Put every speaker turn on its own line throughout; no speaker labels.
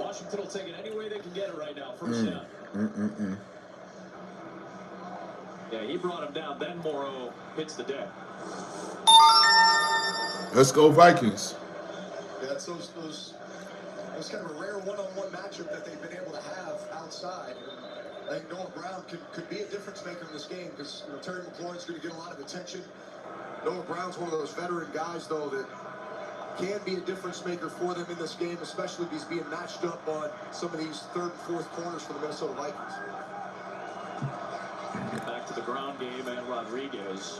Washington will take it any way they can get it right now. First down. Yeah, he brought him down. Then Morrow hits the deck.
Let's go Vikings.
Yeah, it's those kind of a rare one-on-one matchup that they've been able to have outside. And I think Noah Brown could be a difference maker in this game because Terry McLaurin's going to get a lot of attention. Noah Brown's one of those veteran guys, though, that can be a difference maker for them in this game, especially if he's being matched up on some of these third and fourth corners for the Minnesota Vikings.
Back to the ground game and Rodriguez.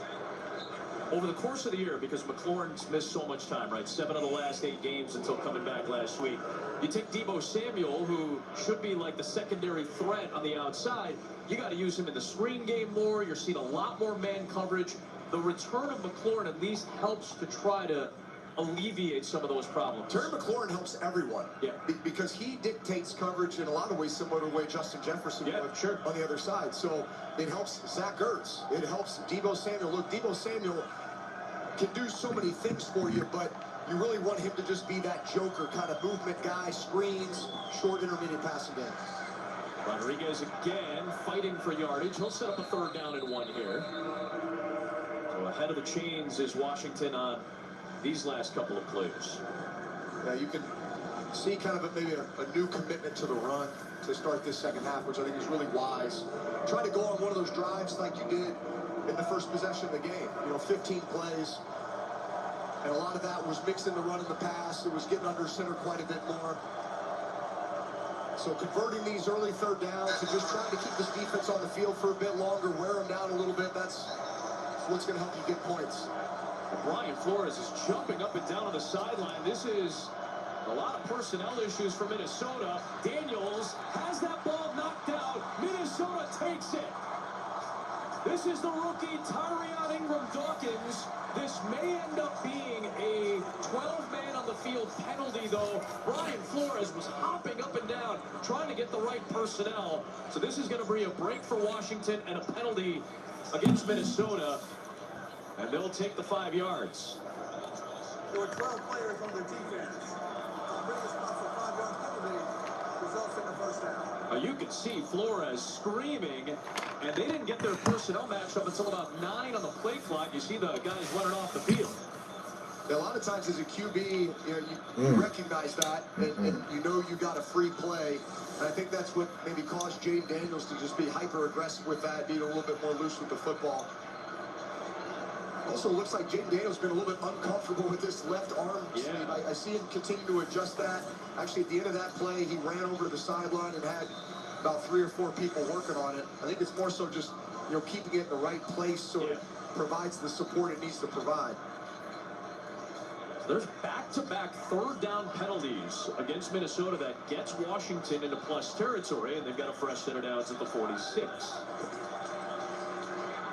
Over the course of the year, because McLaurin's missed so much time, right? 7 of the last 8 games until coming back last week. You take Deebo Samuel, who should be like the secondary threat on the outside. You got to use him in the screen game more. You're seeing a lot more man coverage. The return of McLaurin at least helps to try to alleviate some of those problems.
Terry McLaurin helps everyone.
Yeah.
Because he dictates coverage in a lot of ways similar to the way Justin Jefferson would on the other side. So it helps Zach Ertz. It helps Deebo Samuel. Look, Deebo Samuel can do so many things for you, but you really want him to just be that joker kind of movement guy, screens, short intermediate passing game.
Rodriguez again fighting for yardage. He'll set up a 3rd down and 1 here. So ahead of the chains is Washington on these last couple of plays.
Yeah, you can see kind of maybe a new commitment to the run to start this second half, which I think is really wise. Try to go on one of those drives like you did in the first possession of the game. 15 plays. And a lot of that was mixing the run and the pass. It was getting under center quite a bit more. So converting these early 3rd downs and just trying to keep this defense on the field for a bit longer, wear them down a little bit, that's what's going to help you get points.
Brian Flores is jumping up and down on the sideline. This is a lot of personnel issues for Minnesota. Daniels has that ball knocked out. Minnesota takes it. This is the rookie Tyrion Ingram-Dawkins. This may end up being a 12-man on the field penalty, though. Brian Flores was hopping up and down, trying to get the right personnel. So this is going to be a break for Washington and a penalty against Minnesota. And they'll take the 5 yards.
There were 12 players on their defense. Bring the spot for 5-yard penalty. Results in a first down.
You can see Flores screaming, and they didn't get their personnel match up until about 9 on the play clock. You see the guys running off the field.
Now, a lot of times as a QB, you recognize that, and you know you got a free play. And I think that's what maybe caused Jaden Daniels to just be hyper-aggressive with that, being a little bit more loose with the football. Also, looks like Jaden Daniels been a little bit uncomfortable with this left arm sleeve. I see him continue to adjust that. Actually, at the end of that play, he ran over to the sideline and had about 3 or 4 people working on it. I think it's more so just, keeping it in the right place so it provides the support it needs to provide.
There's back-to-back 3rd down penalties against Minnesota that gets Washington into plus territory, and they've got a fresh center downs at the 46.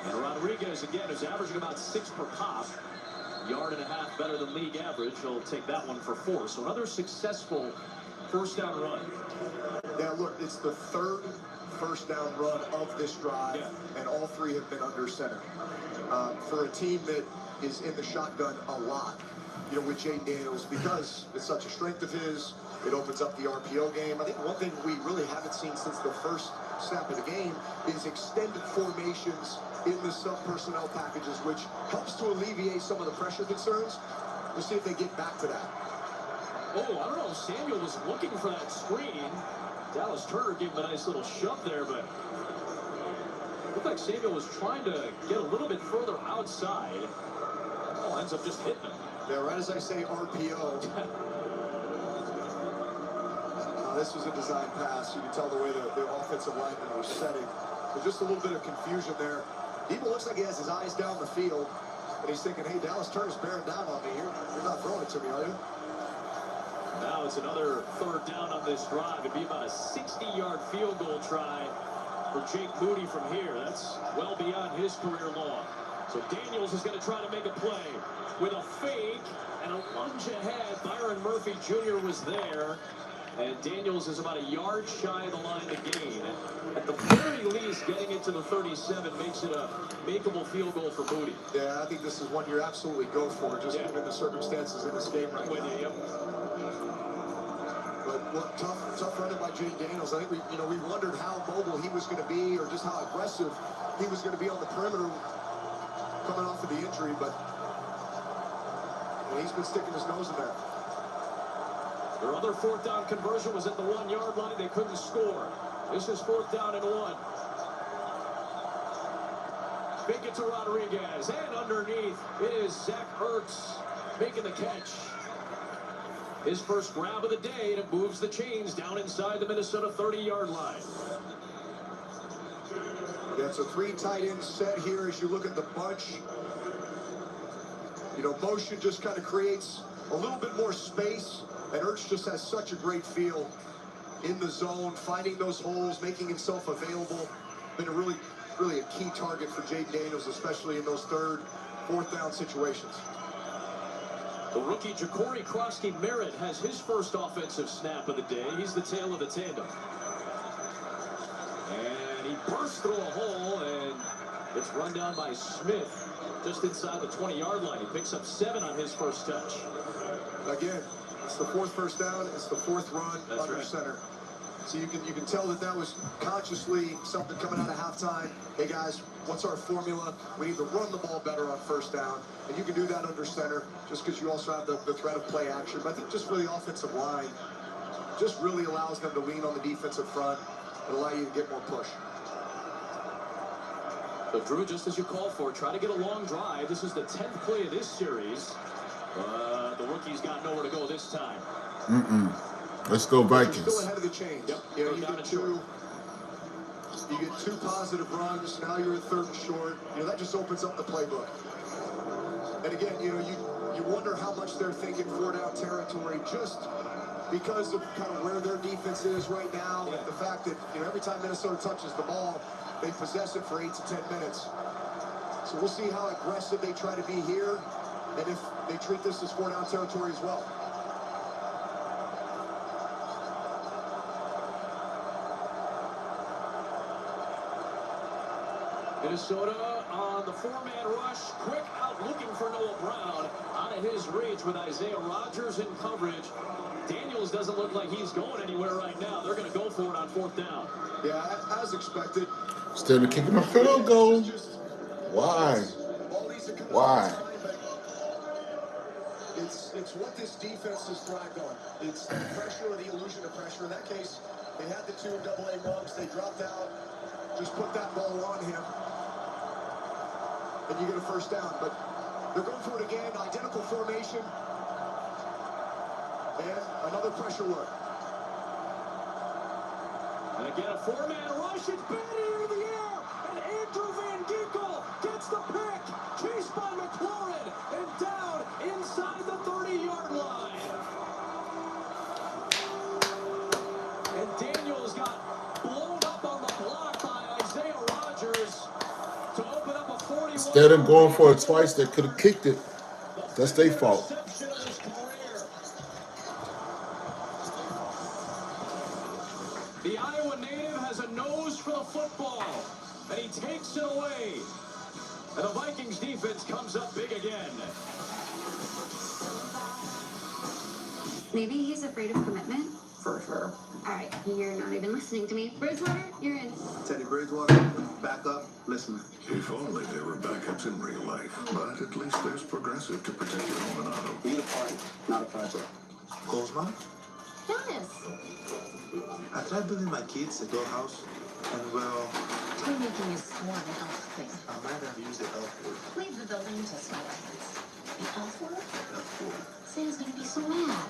And Rodriguez, again, is averaging about 6 per pop. 1.5 yards better than league average. He'll take that one for 4. So another successful first down run.
Yeah, look, it's the 3rd first down run of this drive, and all 3 have been under center. For a team that is in the shotgun a lot, with Jaden Daniels, because it's such a strength of his, it opens up the RPO game. I think one thing we really haven't seen since the first snap of the game is extended formations in the sub-personnel packages, which helps to alleviate some of the pressure concerns. We'll see if they get back to that.
Oh, I don't know. Samuel was looking for that screen. Dallas Turner gave him a nice little shove there, but it looked like Samuel was trying to get a little bit further outside. Oh, ends up just hitting him.
Yeah, right as I say RPO. This was a design pass. You can tell the way the offensive linemen were setting. There's just a little bit of confusion there. Deebo looks like he has his eyes down the field, and he's thinking, hey, Dallas Turner's bearing down on me here. You're not throwing it to me, are you?
Now it's another 3rd down on this drive. It'd be about a 60-yard field goal try for Jake Moody from here. That's well beyond his career long. So Daniels is going to try to make a play with a fake and a lunge ahead. Byron Murphy Jr. was there. And Daniels is about a yard shy of the line to gain. At the very least, getting it to the 37 makes it a makeable field goal for Moody.
Yeah, I think this is one you're absolutely go for, just given the circumstances in this game right now. But look, tough running by Jay Daniels. I think we wondered how mobile he was going to be, or just how aggressive he was going to be on the perimeter coming off of the injury. But he's been sticking his nose in there.
Their other fourth down conversion was at the 1 yard line. They couldn't score. This is 4th down and 1. Fake it to Rodriguez, and underneath it is Zach Ertz making the catch. His first grab of the day, and it moves the chains down inside the Minnesota 30-yard line.
Yeah, it's a 3 tight end set here as you look at the bunch. Motion just kind of creates a little bit more space, and Ertz just has such a great feel in the zone, finding those holes, making himself available. Been a really a key target for Jay Daniels, especially in those 3rd, 4th down situations.
The rookie Ja'Cory Krosky-Merritt has his first offensive snap of the day. He's the tail of the tandem. And he bursts through a hole, and it's run down by Smith just inside the 20-yard line. He picks up 7 on his first touch.
Again, it's the 4th first down. It's the 4th run under center. So you can tell that was consciously something coming out of halftime. Hey guys, what's our formula? We need to run the ball better on 1st down, and you can do that under center just because you also have the threat of play action. But I think just for the offensive line, just really allows them to lean on the defensive front and allow you to get more push.
So Drew, just as you called for, try to get a long drive. This is the 10th play of this series. The rookie's got nowhere to go this time.
Let's go Vikings.
Still ahead of the chains.
Yep.
You get 2 positive runs. Now you're at 3rd and short. That just opens up the playbook. And again, you wonder how much they're thinking 4-down territory, just because of kind of where their defense is right now, and the fact that every time Minnesota touches the ball, they possess it for 8 to 10 minutes. So we'll see how aggressive they try to be here, and if they treat this as 4-down territory as well.
Minnesota on the 4-man rush, quick out looking for Noah Brown. Out of his reach with Isaiah Rodgers in coverage. Daniels doesn't look like he's going anywhere right now. They're going to go for it on 4th down.
Yeah, as expected.
Instead of kicking a field goal. Why? Why?
It's what this defense has thrived on. It's the pressure or the illusion of pressure. In that case, they had the 2 AA mugs. They dropped out. Just put that ball on him, and you get a 1st down. But they're going for it again. Identical formation. And another pressure work.
And again, a 4-man rush. It's batted in the air. And Andrew Van Ginkel gets the pick. Chased by McLaurin. And down inside the 30-yard line. And Daniels got blown up on the block by Isaiah Rodgers to open up a 41.
Instead of going for it twice, they could have kicked it. That's their fault.
The Iowa native has a nose for the football, and he takes it away. And the Vikings defense comes up big again.
Maybe he's afraid of commitment.
For sure.
All right, you're not even listening to me. Bridgewater, you're in.
Teddy Bridgewater, backup, listener.
If only there were backups in real life, but at least there's Progressive to protect your home and auto.
We need a party, not a project. Goals, Mom?
Yes.
I tried building my kids a doll house, and well,
We're making a sworn health thing.
I might have used the elf word.
Leave the building to small efforts. The elf word?
Elf word.
Sam's gonna be so mad.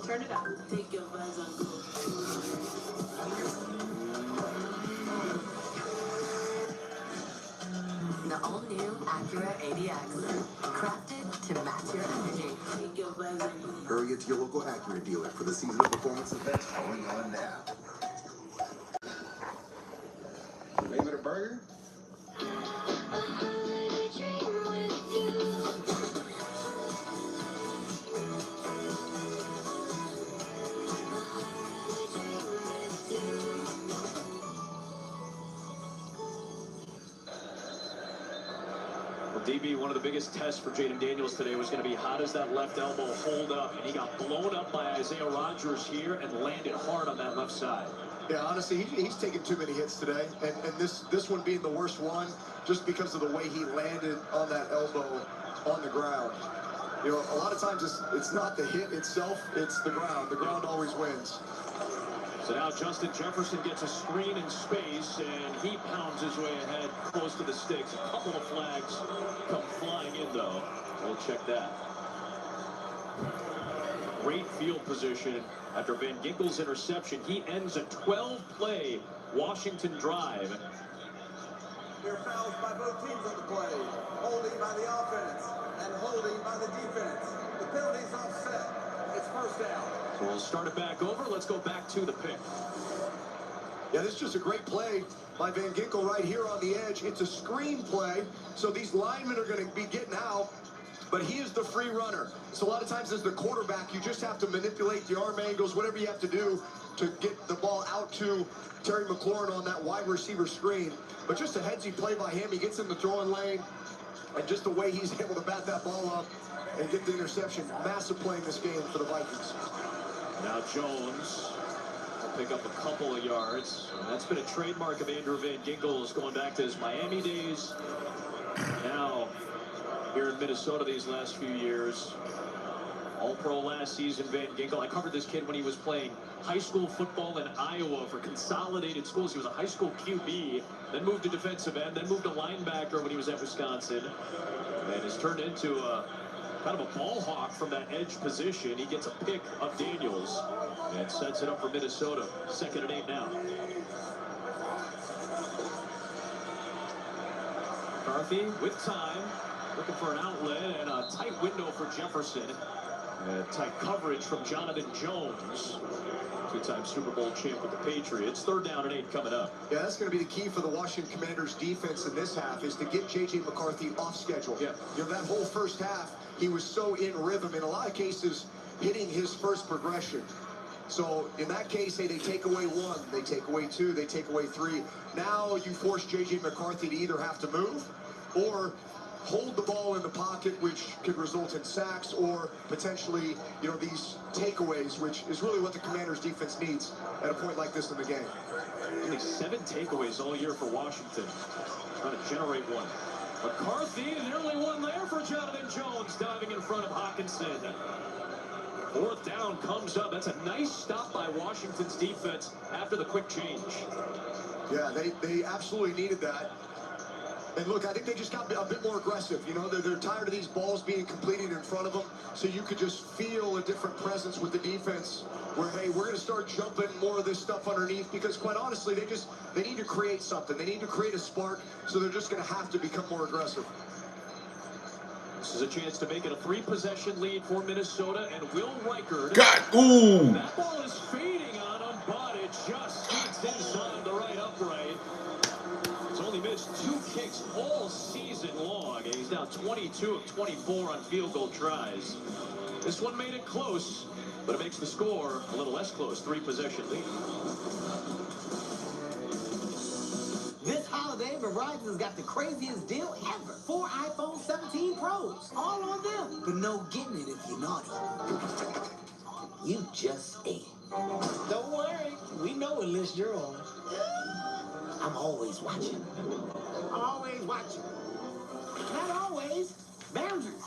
Turn it up. Take your eyes on go.
the all-new Acura ADX. Crafted to match your energy.
Take your vibes and go.
Hurry into your local Acura dealer for the season of performance events going on now.
Favorite burger?
Well, DB, one of the biggest tests for Jaden Daniels today was going to be how does that left elbow hold up? And he got blown up by Isaiah Rodgers here and landed hard on that left side.
Yeah, honestly, he's taken too many hits today, and this one being the worst one, just because of the way he landed on that elbow on the ground. You know, a lot of times it's not the hit itself, it's the ground. The ground always wins.
So now Justin Jefferson gets a screen in space, and he pounds his way ahead close to the sticks. A couple of flags come flying in, though. We'll check that. Great field position after Van Ginkel's interception. He ends a 12-play Washington drive.
There are fouls by both teams on the play. Holding by the offense and holding by the defense. The penalty's offset. It's first down.
So we'll start it back over. Let's go back to the pick.
Yeah, this is just a great play by Van Ginkel right here on the edge. It's a screen play, so these linemen are going to be getting out, but he is the free runner. So a lot of times as the quarterback, you just have to manipulate the arm angles, whatever you have to do to get the ball out to Terry McLaurin on that wide receiver screen. But just a headsy play by him. He gets in the throwing lane, and just the way he's able to bat that ball up and get the interception. Massive play in this game for the Vikings.
Now Jones will pick up a couple of yards. That's been a trademark of Andrew Van Ginkel's going back to his Miami days. Now here in Minnesota these last few years. All-Pro last season, Van Ginkel. I covered this kid when he was playing high school football in Iowa for Consolidated Schools. He was a high school QB, then moved to defensive end, then moved to linebacker when he was at Wisconsin, and has turned into a kind of a ball hawk from that edge position. He gets a pick of Daniels and sets it up for Minnesota. 2nd and 8 now. McCarthy with time, looking for an outlet and a tight window for Jefferson. Tight coverage from Jonathan Jones, two-time Super Bowl champ with the Patriots. 3rd down and 8 coming up.
Yeah, that's going to be the key for the Washington Commanders defense in this half, is to get J.J. McCarthy off schedule.
Yeah.
You know, that whole first half, he was so in rhythm, in a lot of cases, hitting his first progression. So in that case, hey, they take away 1, they take away 2, they take away 3. Now you force J.J. McCarthy to either have to move or hold the ball in the pocket, which could result in sacks or potentially, you know, these takeaways, which is really what the Commanders defense needs at a point like this in the game.
Only 7 takeaways all year for Washington. Trying to generate one. McCarthy, the only one there for Jonathan Jones, diving in front of Hawkinson. 4th down comes up. That's a nice stop by Washington's defense after the quick change.
Yeah, they absolutely needed that. And look, I think they just got a bit more aggressive. You know, they're tired of these balls being completed in front of them. So you could just feel a different presence with the defense where, hey, we're going to start jumping more of this stuff underneath, because quite honestly, they need to create something. They need to create a spark, so they're just going to have to become more aggressive.
This is a chance to make it a 3-possession lead for Minnesota, and Will Reichard.
Ooh.
That ball is fading on him, but it just sneaks inside the right upright. He's only missed 2 kicks all season long. He's now 22 of 24 on field goal tries. This one made it close, but it makes the score a little less close. 3-possession lead.
This holiday, Verizon's got the craziest deal ever. 4 iPhone 17 Pros, all on them. But no getting it if you're naughty. You just ate. Don't worry, we know what list you're on. I'm always watching. Always watching. Not always. Boundaries.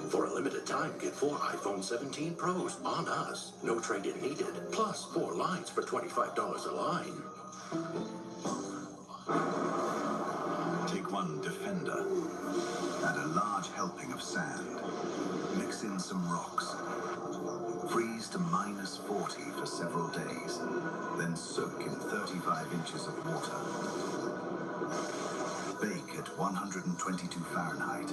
For a limited time, get 4 iPhone 17 Pros on us. No trade-in needed. Plus 4 lines for $25 a line.
Take 1 Defender. Add a large helping of sand. Mix in some rocks. Freeze to -40 for several days. Then soak in 35 inches of water. Bake at 122 Fahrenheit.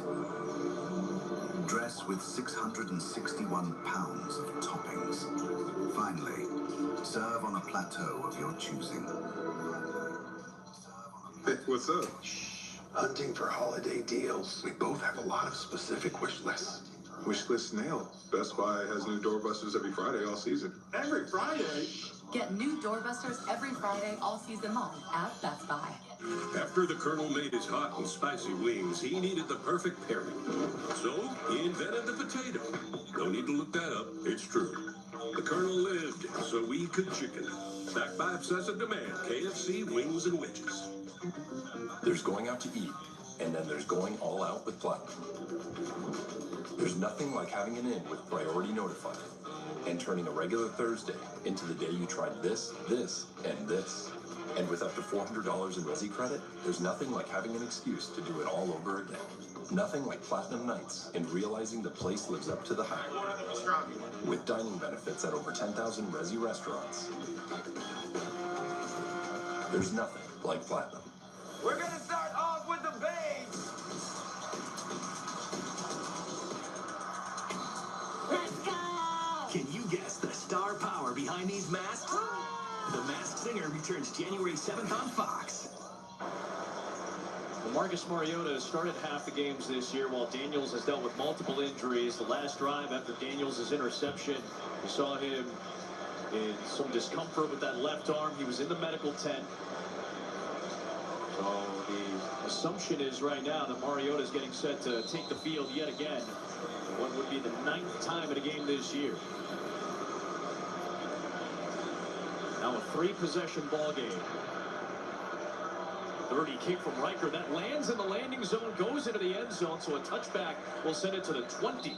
Dress with 661 pounds of toppings. Finally, serve on a plateau of your choosing.
Hey, what's up?
Hunting for holiday deals. We both have a lot of specific wish lists.
Wish list nailed. Best Buy has new doorbusters every Friday all season.
Every Friday?
Get new doorbusters every Friday all season long at Best Buy.
After the Colonel made his hot and spicy wings, he needed the perfect pairing. So he invented the potato. No need to look that up. It's true. The Colonel lived so we could chicken. Backed by obsessive demand, KFC, wings, and wedges.
There's going out to eat, and then there's going all out with Platinum. There's nothing like having an in with Priority Notified and turning a regular Thursday into the day you tried this, and this. And with up to $400 in Resi credit, there's nothing like having an excuse to do it all over again. Nothing like Platinum Nights and realizing the place lives up to the hype. With dining benefits at over 10,000 Resi restaurants. There's nothing like Platinum.
We're gonna start off with the babes.
Let's go!
Can you guess the star power behind these masks? The Masked Singer returns January 7th on Fox.
Well, Marcus Mariota has started half the games this year while Daniels has dealt with multiple injuries. The last drive after Daniels' interception, we saw him in some discomfort with that left arm. He was in the medical tent. So the assumption is right now that Mariota is getting set to take the field yet again. What would be the 9th time in a game this year. Now a 3-possession ball game. 30 kick from Riker that lands in the landing zone, goes into the end zone, so a touchback will send it to the 20.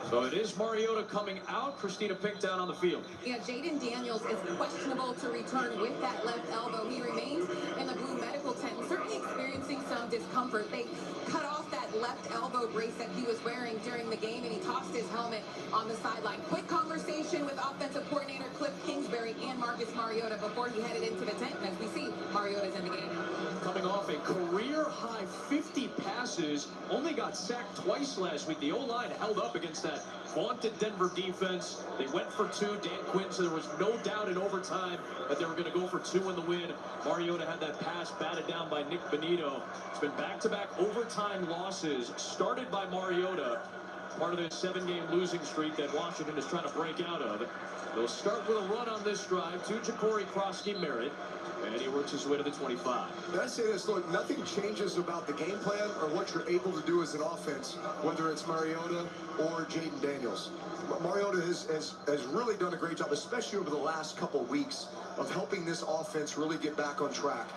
So it is Mariota coming out. Christina Pink down on the field.
Yeah, Jaden Daniels is questionable to return with that left elbow. He remains in the blue medical tent, certainly experiencing some discomfort. They cut off that left elbow brace that he was wearing during the game, and he tossed his helmet on the sideline. Quick conversation with offensive coordinator Cliff Kingsbury and Marcus Mariota before he headed into the tent. And as we see, Mariota's in the game.
Coming off a career-high 50 passes, only got sacked twice last week. The O-line held up against that vaunted Denver defense. They went for 2. Dan Quinn, so there was no doubt in overtime that they were going to go for 2 in the win. Mariota had that pass batted down by Nick Benito. It's been back-to-back overtime losses started by Mariota, part of this 7-game losing streak that Washington is trying to break out of. They'll start with a run on this drive to Ja'Cory Krosky-Merritt, and he works his way to the 25.
Did I say this? Look, nothing changes about the game plan or what you're able to do as an offense, whether it's Mariota or Jaden Daniels. Mariota has really done a great job, especially over the last couple weeks, of helping this offense really get back on track.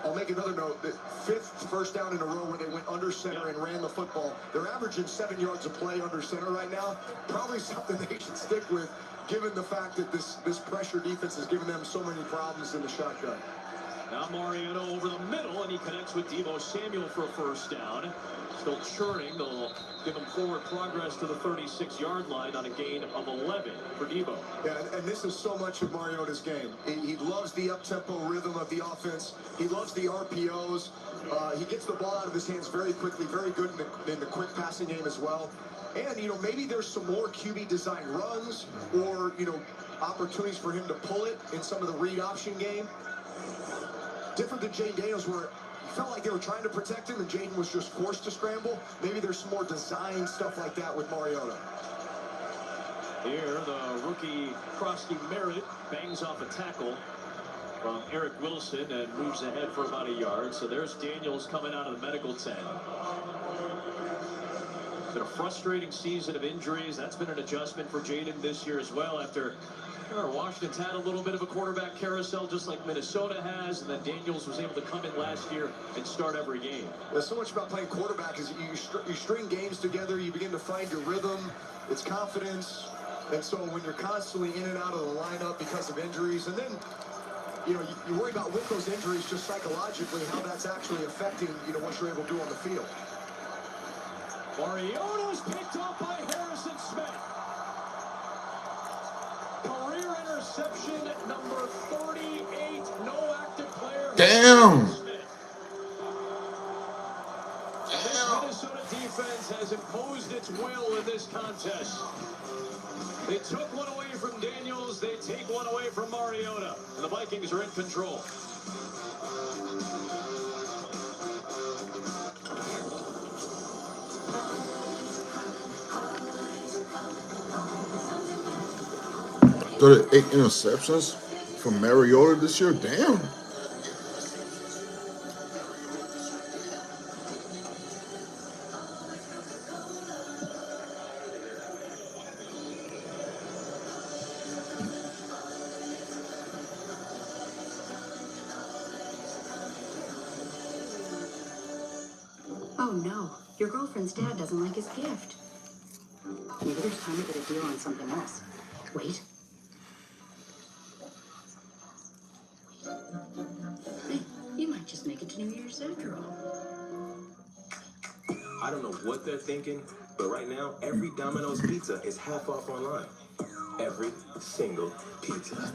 I'll make another note that 5th first down in a row where they went under center and ran the football. They're averaging 7 yards a play under center right now. Probably something they should stick with, given the fact that this pressure defense has given them so many problems in the shotgun.
Now Mariota over the middle, and he connects with Deebo Samuel for a first down. Still churning. They'll give him forward progress to the 36-yard line on a gain of 11 for Deebo.
Yeah, and this is so much of Mariota's game. He loves the up-tempo rhythm of the offense. He loves the RPOs. He gets the ball out of his hands very quickly, very good in the quick passing game as well. And, maybe there's some more QB design runs or, opportunities for him to pull it in some of the read option game. Different than Jaden Daniels, where it felt like they were trying to protect him and Jaden was just forced to scramble. Maybe there's some more design stuff like that with Mariota.
Here, the rookie Krosky-Merritt bangs off a tackle from Eric Wilson and moves ahead for about a yard. So there's Daniels coming out of the medical tent. It's been a frustrating season of injuries. That's been an adjustment for Jaden this year as well, after Washington's had a little bit of a quarterback carousel just like Minnesota has, and then Daniels was able to come in last year and start every game.
There's so much about playing quarterback is you string games together, you begin to find your rhythm, it's confidence, and so when you're constantly in and out of the lineup because of injuries, and then you worry about with those injuries just psychologically how that's actually affecting what you're able to do on the field.
Mariota's picked up by Harrison Smith. Career interception number 38. No active player.
Damn.
Smith. has imposed its will in this contest. They took one away from Daniels. They take one away from Mariota. And the Vikings are in control.
There are 8 interceptions from Mariota this year. Damn.
Oh no, your girlfriend's dad doesn't like his gift. Maybe there's time to get a deal on something else. Wait. Hey, you might just make it to New Year's after all.
I don't know what they're thinking, but right now, every Domino's pizza is half off online. Every single pizza.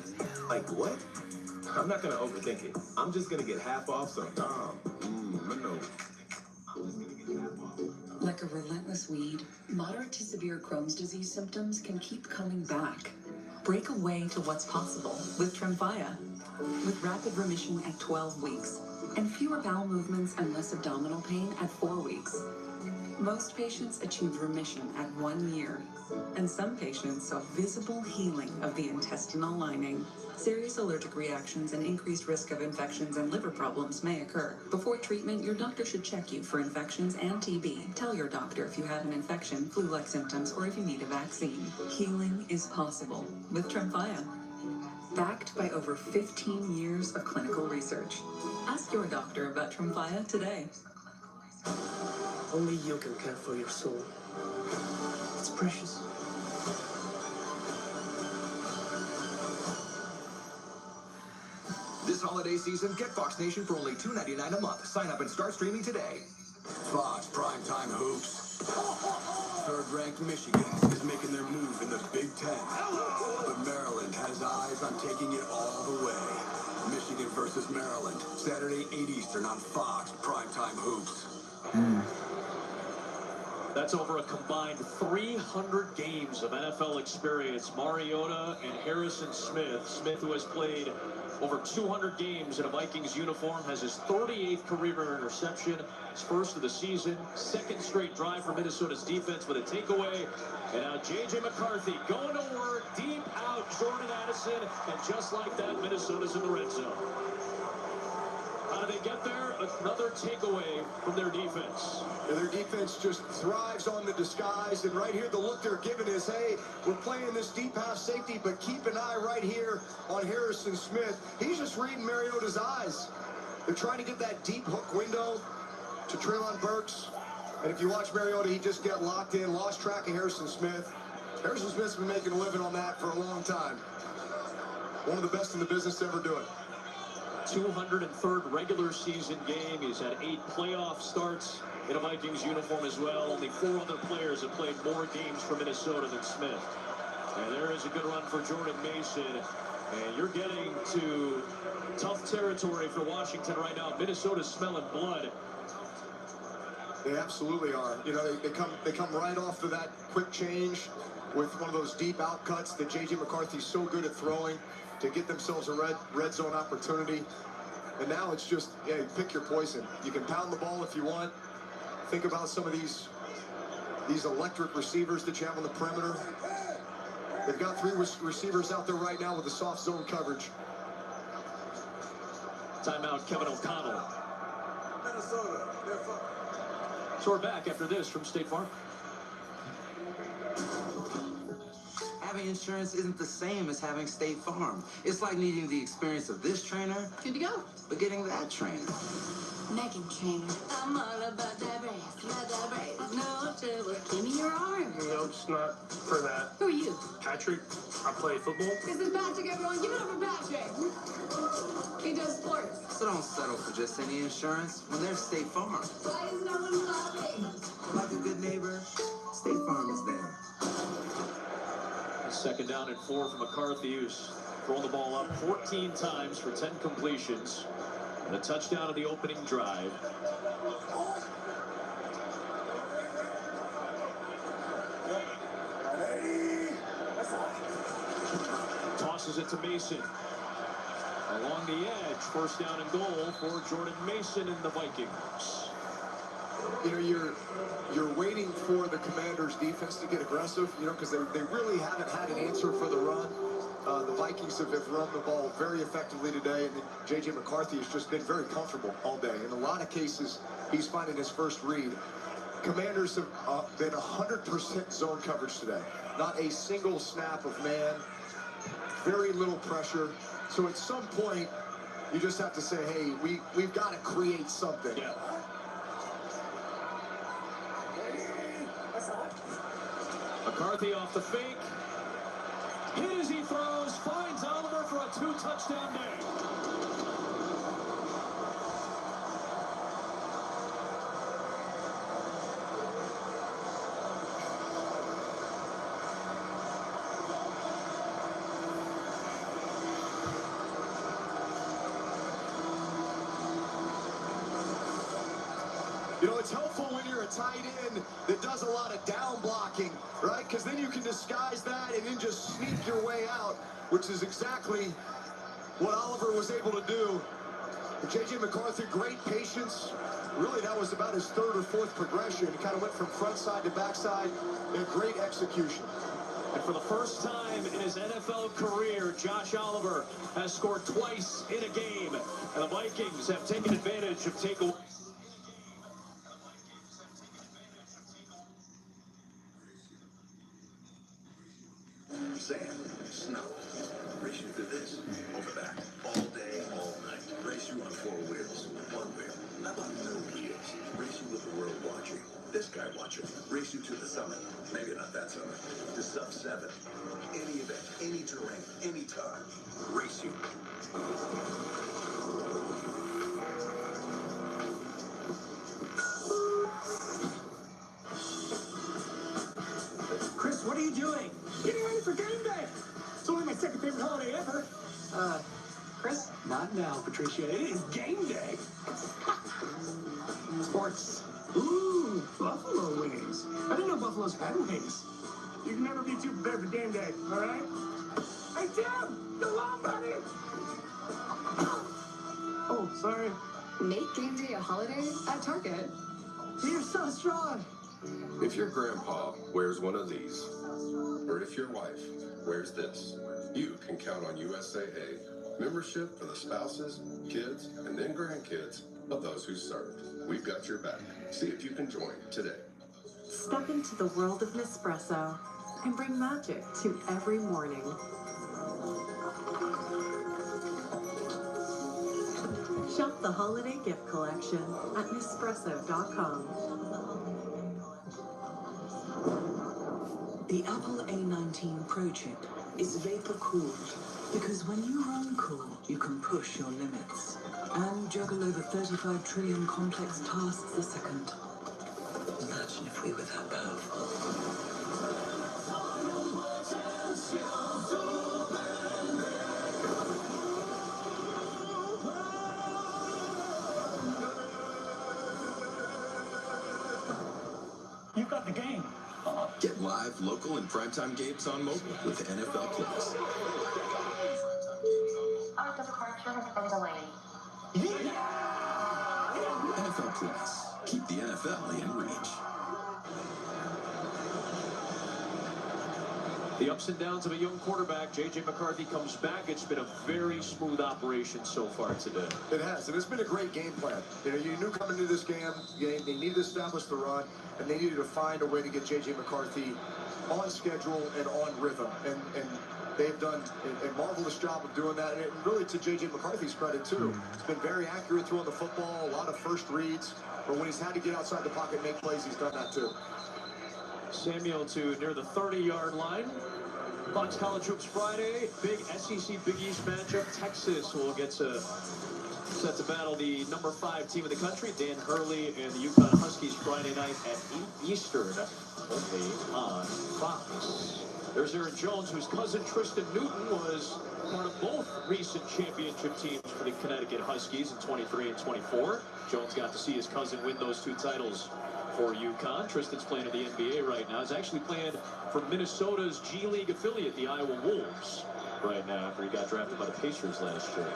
Like, what? I'm not gonna overthink it. I'm just gonna get half off some Domino's.
Like a relentless weed, moderate to severe Crohn's disease symptoms can keep coming back. Break away to what's possible with Tremfya. With rapid remission at 12 weeks, and fewer bowel movements and less abdominal pain at 4 weeks. Most patients achieve remission at 1 year, and some patients saw visible healing of the intestinal lining. Serious allergic reactions and increased risk of infections and liver problems may occur. Before treatment, your doctor should check you for infections and TB. Tell your doctor if you have an infection, flu-like symptoms, or if you need a vaccine. Healing is possible with Tremfya. Backed by over 15 years of clinical research. Ask your doctor about Tremfya today.
Only you can care for your soul. It's precious.
This holiday season, get Fox Nation for only $2.99 a month. Sign up and start streaming today.
Fox Primetime Hoops. Third-ranked Michigan is making their move in the Big Ten. But Maryland has eyes on taking it all the way. Michigan versus Maryland, Saturday 8 Eastern on Fox Primetime Hoops.
That's over a combined 300 games of NFL experience. Mariota and Harrison Smith. Smith, who has played over 200 games in a Vikings uniform, has his 38th career interception, his first of the season, second straight drive for Minnesota's defense with a takeaway. And now J.J. McCarthy going to work, deep out, Jordan Addison, and just like that, Minnesota's in the red zone. How do they get there? Another takeaway from their defense.
And their defense just thrives on the disguise. And right here, the look they're giving is, hey, we're playing this deep half safety, but keep an eye right here on Harrison Smith. He's just reading Mariota's eyes. They're trying to get that deep hook window to Treylon Burks. And if you watch Mariota, he just got locked in, lost track of Harrison Smith. Harrison Smith's been making a living on that for a long time. One of the best in the business to ever do it.
203rd regular season game. He's had 8 playoff starts in a Vikings uniform as well. Only 4 other players have played more games for Minnesota than Smith. And there is a good run for Jordan Mason. And you're getting to tough territory for Washington right now. Minnesota's smelling blood.
They absolutely are. You know, they come right off of that quick change with one of those deep out cuts that J.J. McCarthy's so good at throwing to get themselves a red zone opportunity. And now it's just, yeah, you pick your poison. You can pound the ball if you want. Think about some of these electric receivers that you have on the perimeter. They've got 3 receivers out there right now with the soft zone coverage.
Timeout, Kevin O'Connell.
Minnesota, they're fun.
So we're back after this from State Farm.
Having insurance isn't the same as having State Farm. It's like needing the experience of this trainer,
Good to go.
but getting that trainer.
Megan Trainer. I'm all about that brace, no trouble. Give me your arm.
No, it's not for that.
Who are you?
Patrick, I play football.
This is Patrick, everyone. Give it up for Patrick. He does sports.
So don't settle for just any insurance when there's State Farm.
Why is no one laughing?
Like a good neighbor, State Farm is there.
Second down and 4 for McCarthy, who's thrown the ball up 14 times for 10 completions. And a touchdown on the opening drive. Tosses it to Mason. Along the edge, first down and goal for Jordan Mason and the Vikings.
You know, you're waiting for the Commanders' defense to get aggressive, you know, because they really haven't had an answer for the run. The Vikings have run the ball very effectively today, and then J.J. McCarthy has just been very comfortable all day. In a lot of cases, he's finding his first read. Commanders have been 100% zone coverage today. Not a single snap of man, very little pressure. So at some point, you just have to say, hey, we've got to create something.
Yeah. McCarthy off the fake. Hit as he throws, finds Oliver for a 2-touchdown day.
You know, it's helpful when you're a tight end that does a lot of down blocking, right? Because then you can disguise that and then just sneak your way out, which is exactly what Oliver was able to do. J.J. McCarthy, great patience. Really, that was about his third or fourth progression. He kind of went from front side to back side. And great execution.
And for the first time in his NFL career, Josh Oliver has scored twice in a game. And the Vikings have taken advantage of takeaways.
Sand, snow, race you through this, over that, all day, all night. Race you on 4 wheels, 1 wheel, how about no wheels? Race you with the world watching, this guy watching. Race you to the summit, maybe not that summit, to sub 7. Any event, any terrain, any time. Race you.
Chris, what are you doing? Getting ready for game day. It's only my second favorite holiday ever. Chris? Not now, Patricia. It is game day. Sports. Ooh, buffalo wings. I didn't know buffaloes had wings. You can never be too prepared for game day, all right? Hey, Tim! Go on, buddy! Oh, sorry.
Make game day a holiday at Target.
You're so strong.
If your grandpa wears one of these, or if your wife wears this, you can count on USAA membership for the spouses, kids, and then grandkids of those who served. We've got your back. See if you can join today.
Step into the world of Nespresso and bring magic to every morning. Shop the holiday gift collection at Nespresso.com.
The Apple A19 Pro chip is vapor-cooled because when you run cool, you can push your limits and juggle over 35 trillion complex tasks a second. Imagine if we were that powerful.
You've got the game.
Get live, local, and primetime games on mobile with NFL Plus.
Our departure has been delayed.
NFL Plus. Keep the NFL in reach.
The ups and downs of a young quarterback. J.J. McCarthy comes back. It's been a very smooth operation so far today.
It has, and it's been a great game plan. You know, you knew coming into this game they needed to establish the run, and they needed to find a way to get J.J. McCarthy on schedule and on rhythm. And they've done a marvelous job of doing that, and really to J.J. McCarthy's credit, too. He's been very accurate throwing the football, a lot of first reads, but when he's had to get outside the pocket and make plays, he's done that, too.
Samuel to near the 30-yard line. Fox College Hoops Friday. Big SEC Big East matchup. Texas will get to set to battle the number 5 team in the country, Dan Hurley and the UConn Huskies Friday night at 8 Eastern, only on Fox. There's Aaron Jones, whose cousin Tristan Newton was part of both recent championship teams for the Connecticut Huskies in 23 and 24. Jones got to see his cousin win those 2 titles for UConn. Tristan's playing in the NBA right now. He's actually playing for Minnesota's G League affiliate, the Iowa Wolves, right now, after he got drafted by the Pacers last year.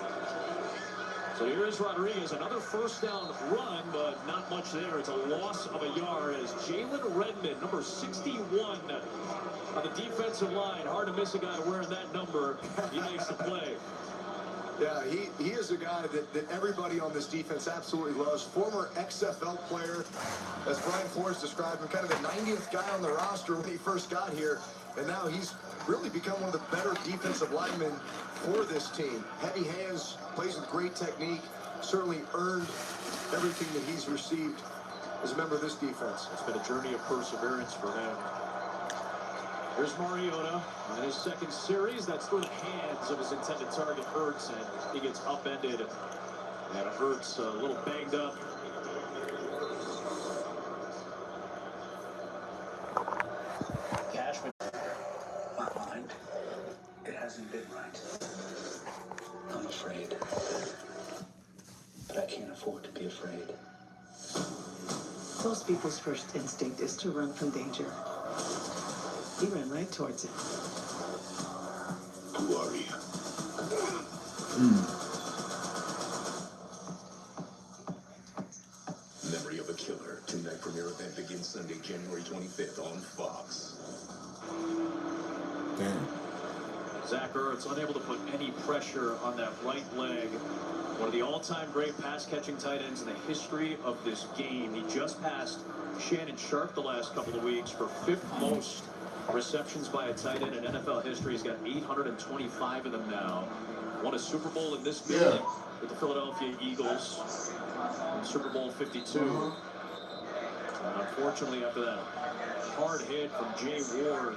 So here is Rodriguez, another first down run, but not much there. It's a loss of a yard as Jalen Redmond, number 61 on the defensive line. Hard to miss a guy wearing that number. He makes the play.
Yeah, he is a guy that everybody on this defense absolutely loves. Former XFL player, as Brian Flores described him, kind of the 90th guy on the roster when he first got here. And now he's really become one of the better defensive linemen for this team. Heavy hands, plays with great technique, certainly earned everything that he's received as a member of this defense.
It's been a journey of perseverance for him. Here's Mariota in his second series. That's through the hands of his intended target, Hurts, and he gets upended. And Hurts a little banged up.
Cashman. My mind, it hasn't been right. I'm afraid. But I can't afford to be afraid.
Most people's first instinct is to run from danger. He ran right towards it.
Who are you?
Memory of a Killer. 2-night premiere event begins Sunday, January 25th on Fox.
Damn.
Zach Ertz unable to put any pressure on that right leg. One of the all-time great pass-catching tight ends in the history of this game. He just passed Shannon Sharp the last couple of weeks for 5th most receptions by a tight end in NFL history. He's got 825 of them now. Won a Super Bowl in this building with the Philadelphia Eagles in Super Bowl 52. And unfortunately, after that hard hit from Jay Ward,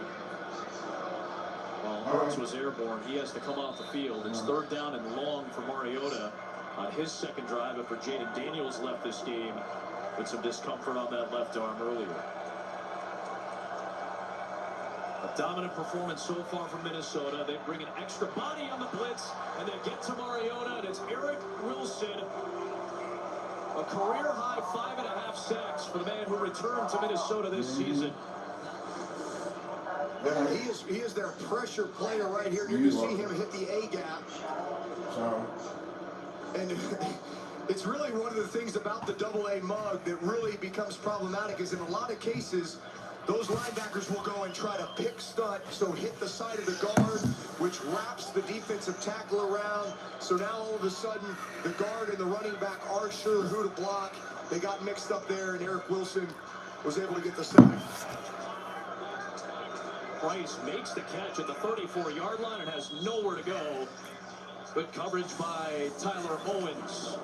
while Hurts was airborne, he has to come off the field. It's 3rd down and long for Mariota on his second drive after Jaden Daniels left this game with some discomfort on that left arm earlier. A dominant performance so far from Minnesota. They bring an extra body on the blitz, and they get to Mariota, and it's Eric Wilson. A career-high 5.5 sacks for the man who returned to Minnesota this season.
Yeah, he is their pressure player right here. You can see him hit the A-gap. And it's really one of the things about the double-A mug that really becomes problematic is in a lot of cases, those linebackers will go and try to pick stunt, so hit the side of the guard, which wraps the defensive tackle around. So now all of a sudden, the guard and the running back aren't sure who to block. They got mixed up there, and Eric Wilson was able to get the sack.
Price makes the catch at the 34-yard line and has nowhere to go. Good coverage by Tyler Owens.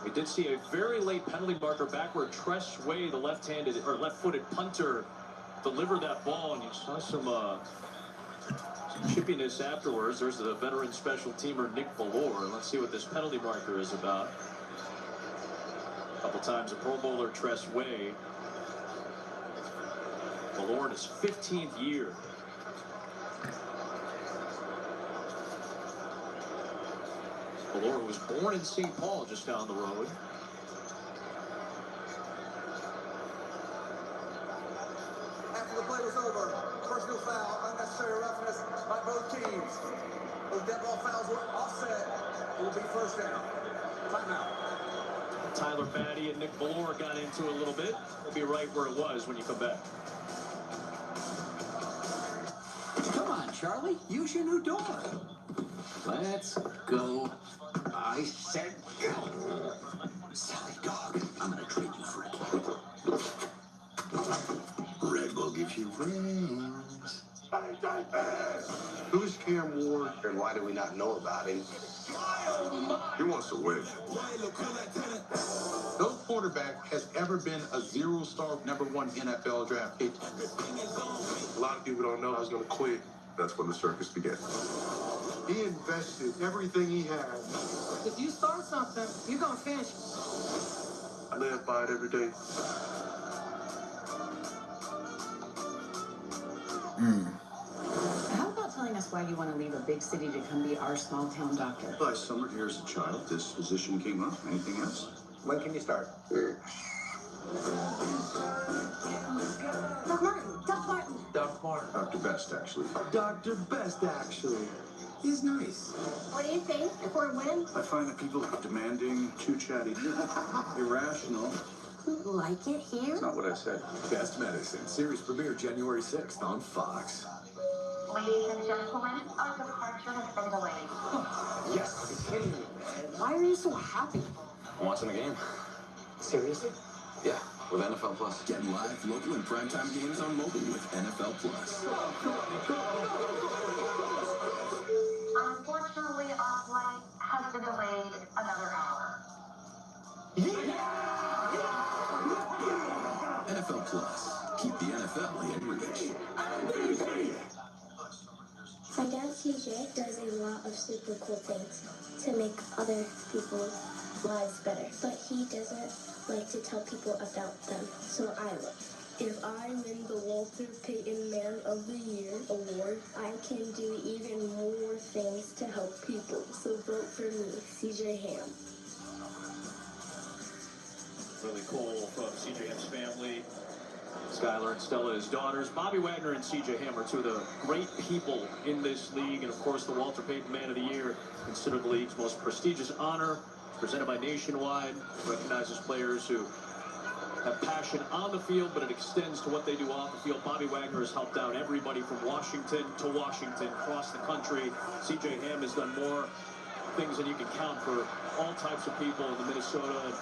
We did see a very late penalty marker back where Tress Way, the left-handed or left-footed punter, delivered that ball, and you saw some chippiness afterwards. There's the veteran special teamer Nick Valor. Let's see what this penalty marker is about. A couple times a Pro Bowler, Tress Way. Valor in his 15th year. Valor was born in St. Paul, just down the road.
After the play was over, personal foul, unnecessary roughness by both teams. Those dead ball fouls were offset. It will be first down. Timeout.
Tyler Batty and Nick Valor got into it a little bit. We'll be right where it was when you come back.
Come on, Charlie. Use your new door. Let's go. I said go. Sally dog, I'm gonna trade you for a cat.
Red Bull gives you rings.
Who's Cam Ward, and why do we not know about him? He wants to win.
No quarterback has ever been a zero-star #1 NFL draft pick.
A lot of people don't know I was going to quit. That's when the circus began. He invested everything he had.
If you start something, you're gonna finish.
I live by it every day.
How about telling us why you want to leave a big city to come be our small town doctor?
I summered here as a child. This position came up. Anything else?
When can you start?
Doc Martin. Doc Martin.
Doc Martin.
Dr. Best, actually.
Dr. Best, actually. He's nice.
What do you think? For a win?
I find that people are demanding, too chatty, irrational.
Like it here?
That's not what I said.
Best Medicine, series premiere January 6th on Fox.
Ladies and gentlemen, our departure has been delayed.
Yes, are you kidding me, man?
Why are you so happy?
I'm watching the game.
Seriously?
Yeah, with NFL Plus. Get live, local, and primetime games on mobile with NFL Plus.
Unfortunately, our flight has been delayed another hour.
NFL Plus. Keep the NFL in reach.
My dad, CJ, does a lot of super cool things to make other people's lives better, but he doesn't like to tell people about them, so I will. If I win the Walter Payton Man of the Year award, I can do even more things to help people, so vote for me, CJ Ham.
Really cool from CJ Ham's family. Skylar and Stella, his daughters. Bobby Wagner and CJ Ham are two of the great people in this league. And, of course, the Walter Payton Man of the Year, considered the league's most prestigious honor, presented by Nationwide, recognizes players who have passion on the field, but it extends to what they do off the field. Bobby Wagner has helped out everybody from Washington to Washington, across the country. CJ Ham has done more things than you can count for all types of people in the Minnesota and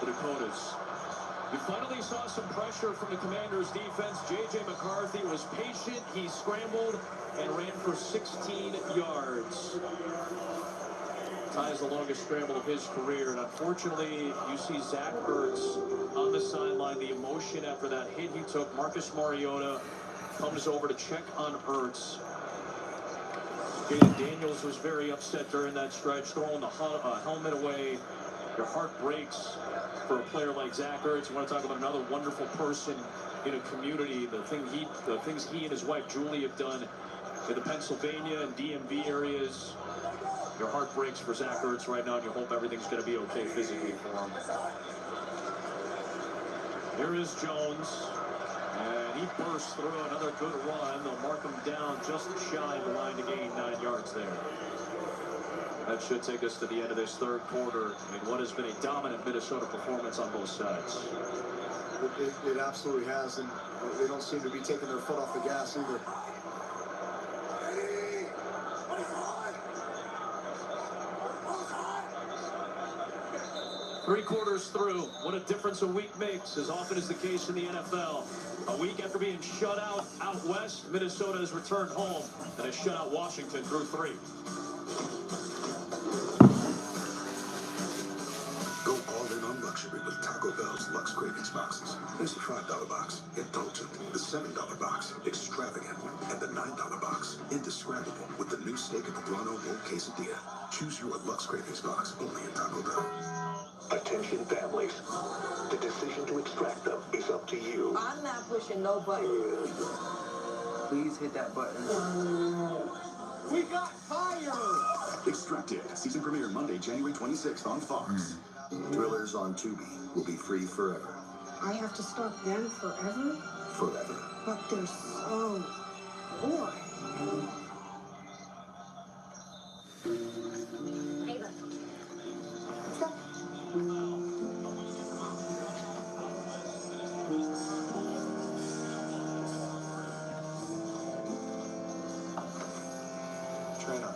the Dakotas. You finally saw some pressure from the Commanders' defense. J.J. McCarthy was patient. He scrambled and ran for 16 yards. Ties the longest scramble of his career. And unfortunately, you see Zach Ertz on the sideline. The emotion after that hit he took. Marcus Mariota comes over to check on Ertz. Jaden Daniels was very upset during that stretch, throwing the helmet away. Your heart breaks for a player like Zach Ertz. You want to talk about another wonderful person in a community. The things he and his wife Julie have done in the Pennsylvania and DMV areas. Your heart breaks for Zach Ertz right now, and you hope everything's going to be okay physically for him. Here is Jones, and he bursts through another good run. They'll mark him down just shy of the line to gain 9 yards there. That should take us to the end of this third quarter in what has been a dominant Minnesota performance on both sides.
It absolutely has, and they don't seem to be taking their foot off the gas either.
Three quarters through, what a difference a week makes, as often is the case in the NFL. A week after being shut out west, Minnesota has returned home and has shut out Washington through 3.
Go all in on luxury with Taco Bell's Lux Cravings boxes. There's the $5 box, indulgent. The $7 box, extravagant. And the $9 box, indescribable, with the new steak and poblano roll quesadilla. Choose your Lux Cravings box only at Taco Bell.
Attention families. The decision to extract them is up to you.
I'm not pushing no button. Please hit that button.
We got fire!
Extracted. Season premiere Monday, January 26th on Fox. Thrillers on Tubi will be free forever.
I have to stop them forever?
Forever.
But they're so boring.
Ava.
Trainer.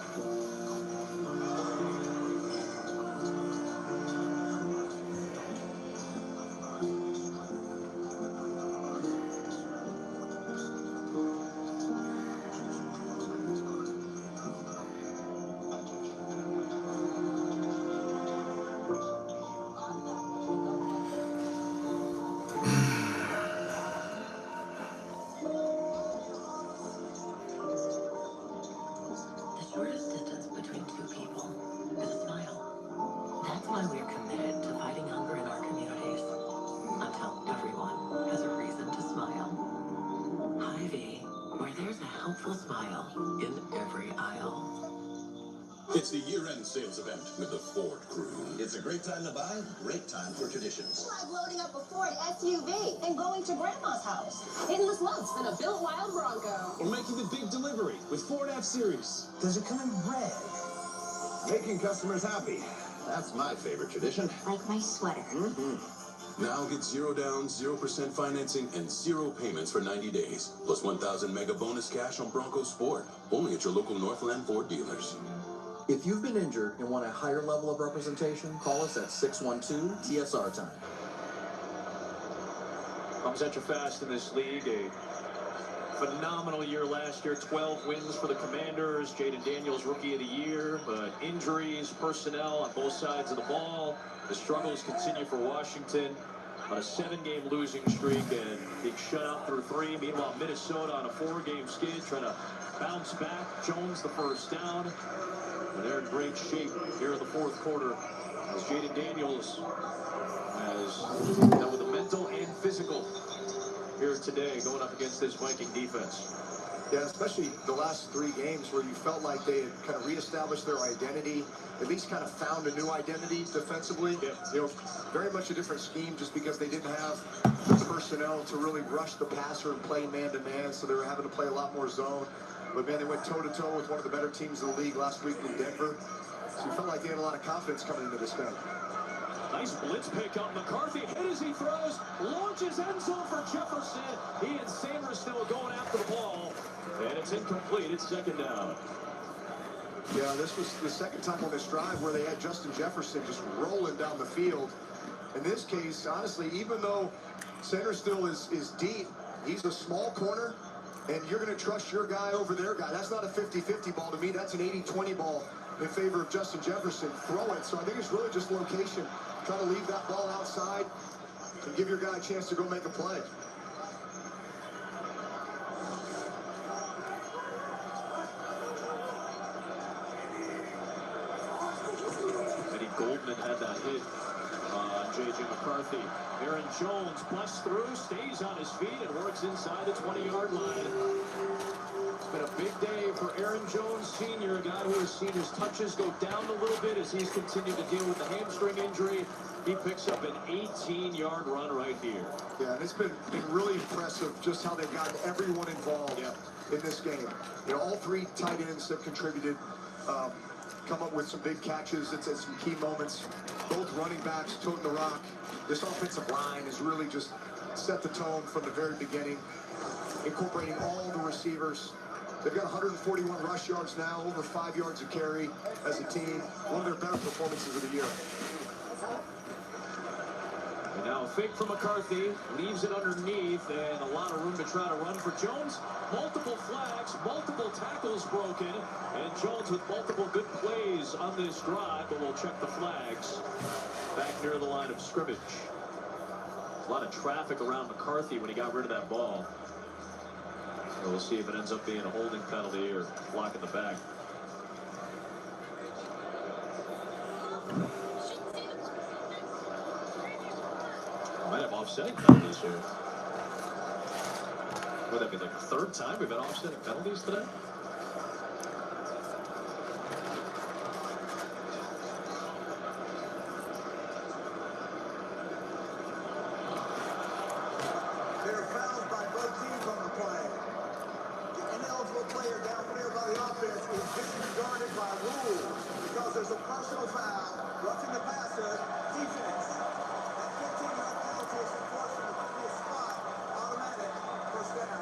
It's the year-end sales event with the Ford crew.
It's a great time to buy, great time for traditions.
Like loading up a Ford SUV and going to Grandma's house. Hitting the slopes in a built wild Bronco.
Or making the big delivery with Ford F-Series.
Does it come in red? Making customers happy. That's my favorite tradition.
Like my sweater.
Now get 0 down, 0% financing, and 0 payments for 90 days. Plus 1,000 mega bonus cash on Bronco Sport. Only at your local Northland Ford dealers.
If you've been injured and want a higher level of representation, call us at 612-TSR time.
Comes at you fast in this league. A phenomenal year last year. 12 wins for the Commanders. Jaden Daniels, Rookie of the Year. But injuries, personnel on both sides of the ball. The struggles continue for Washington on a 7-game losing streak and being shut out through 3. Meanwhile, Minnesota on a 4-game skid trying to bounce back. Jones the first down. And they're in great shape here in the fourth quarter as Jaden Daniels has dealt with the mental and physical here today going up against this Viking defense.
Yeah, especially the last 3 games where you felt like they had kind of reestablished their identity, at least kind of found a new identity defensively.
Yeah.
You know, very much a different scheme just because they didn't have the personnel to really rush the passer and play man-to-man, so they were having to play a lot more zone. But, man, they went toe-to-toe with one of the better teams in the league last week in Denver. So you felt like they had a lot of confidence coming into this game.
Nice blitz pick up. McCarthy hit as he throws. Launches end zone for Jefferson. He and Sanders still going after the ball. And it's incomplete. It's second down.
Yeah, this was the second time on this drive where they had Justin Jefferson just rolling down the field. In this case, honestly, even though Sanders still is deep, he's a small corner. And you're going to trust your guy over their guy. That's not a 50-50 ball to me. That's an 80-20 ball in favor of Justin Jefferson. Throw it. So I think it's really just location. Try to leave that ball outside and give your guy a chance to go make a play.
Eddie Goldman had that hit on J.J. McCarthy. Aaron Jones busts through, stays on his feet, and works inside the 20-yard line. It's been a big day for Aaron Jones, Sr., a guy who has seen his touches go down a little bit as he's continued to deal with the hamstring injury. He picks up an 18-yard run right here.
Yeah, and it's been really impressive just how they've gotten everyone involved in this game. You know, all 3 tight ends have contributed. Come up with some big catches. It's at some key moments. Both running backs toting the rock. This offensive line has really just set the tone from the very beginning, incorporating all the receivers. They've got 141 rush yards now, over 5 yards a carry as a team. One of their better performances of the year.
And now a fake for McCarthy, leaves it underneath, and a lot of room to try to run for Jones. Multiple flags, multiple tackles broken, and Jones with multiple good plays on this drive, but we'll check the flags back near the line of scrimmage. A lot of traffic around McCarthy when he got rid of that ball. So we'll see if it ends up being a holding penalty or block in the back. Might have offsetting penalties here. Would that be like the 3rd time we've had offsetting penalties today?
There are fouls by both teams on the play. The ineligible player down there by the offense is disregarded by rule because there's a personal foul, roughing the passer, defense.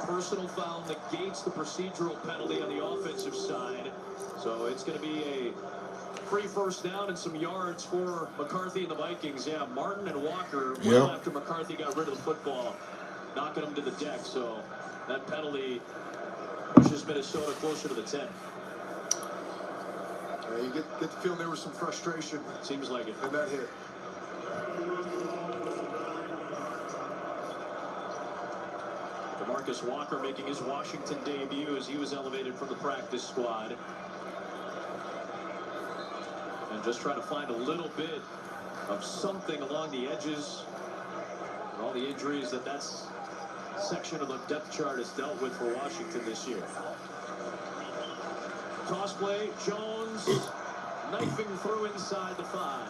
Personal foul negates the procedural penalty on the offensive side. So it's going to be a free first down and some yards for McCarthy and the Vikings. Yeah, Martin and Walker, well after McCarthy got rid of the football, knocking him to the deck. So that penalty pushes Minnesota closer to the 10.
You get the feeling there was some frustration.
Seems like it.
And that hit.
DeMarcus Walker making his Washington debut as he was elevated from the practice squad. And just trying to find a little bit of something along the edges. And all the injuries that section of the depth chart has dealt with for Washington this year. Toss play, Jones knifing through inside the 5.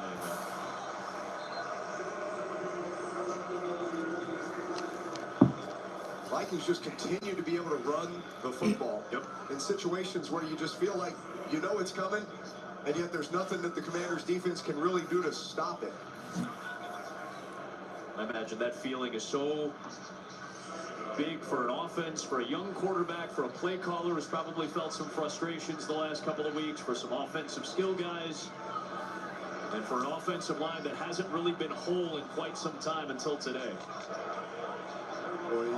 Vikings just continue to be able to run the football in situations where you just feel like you know it's coming, and yet there's nothing that the Commanders' defense can really do to stop it.
I imagine that feeling is so big for an offense, for a young quarterback, for a play caller who's probably felt some frustrations the last couple of weeks, for some offensive skill guys, and for an offensive line that hasn't really been whole in quite some time until today.
Boy,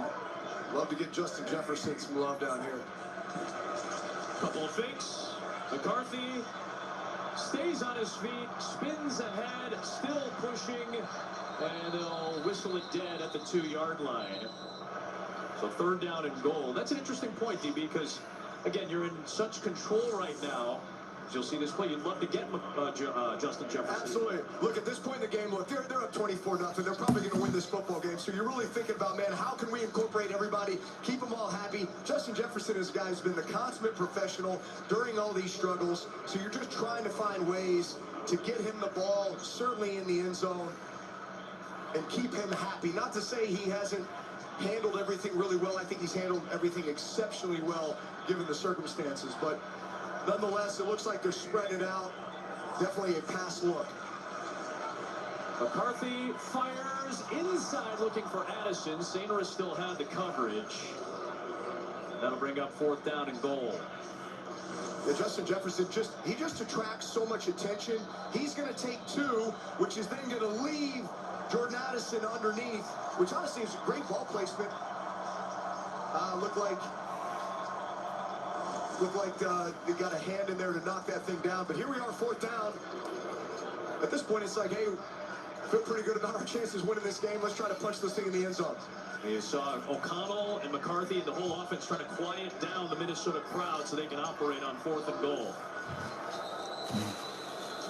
love to get Justin Jefferson some love down here.
Couple of fakes. McCarthy stays on his feet, spins ahead, still pushing, and they'll whistle it dead at the 2-yard line. So 3rd down and goal. That's an interesting point, DB, because, again, you're in such control right now. You'll see this play. You'd love to get Justin Jefferson.
Absolutely. Look, at this point in the game, look, they're up 24-0. They're probably going to win this football game. So you're really thinking about, man, how can we incorporate everybody, keep them all happy? Justin Jefferson is a guy who's been the consummate professional during all these struggles. So you're just trying to find ways to get him the ball, certainly in the end zone, and keep him happy. Not to say he hasn't handled everything really well. I think he's handled everything exceptionally well, given the circumstances. But nonetheless, it looks like they're spreading it out. Definitely a pass look.
McCarthy fires inside looking for Addison. Sainris still had the coverage. That'll bring up 4th down and goal.
Yeah, Justin Jefferson, he just attracts so much attention. He's going to take 2, which is then going to leave Jordan Addison underneath, which honestly is a great ball placement. Looked like they got a hand in there to knock that thing down. But here we are, 4th down. At this point, it's like, hey, feel pretty good about our chances winning this game. Let's try to punch this thing in the end zone.
You saw O'Connell and McCarthy and the whole offense trying to quiet down the Minnesota crowd so they can operate on 4th and goal.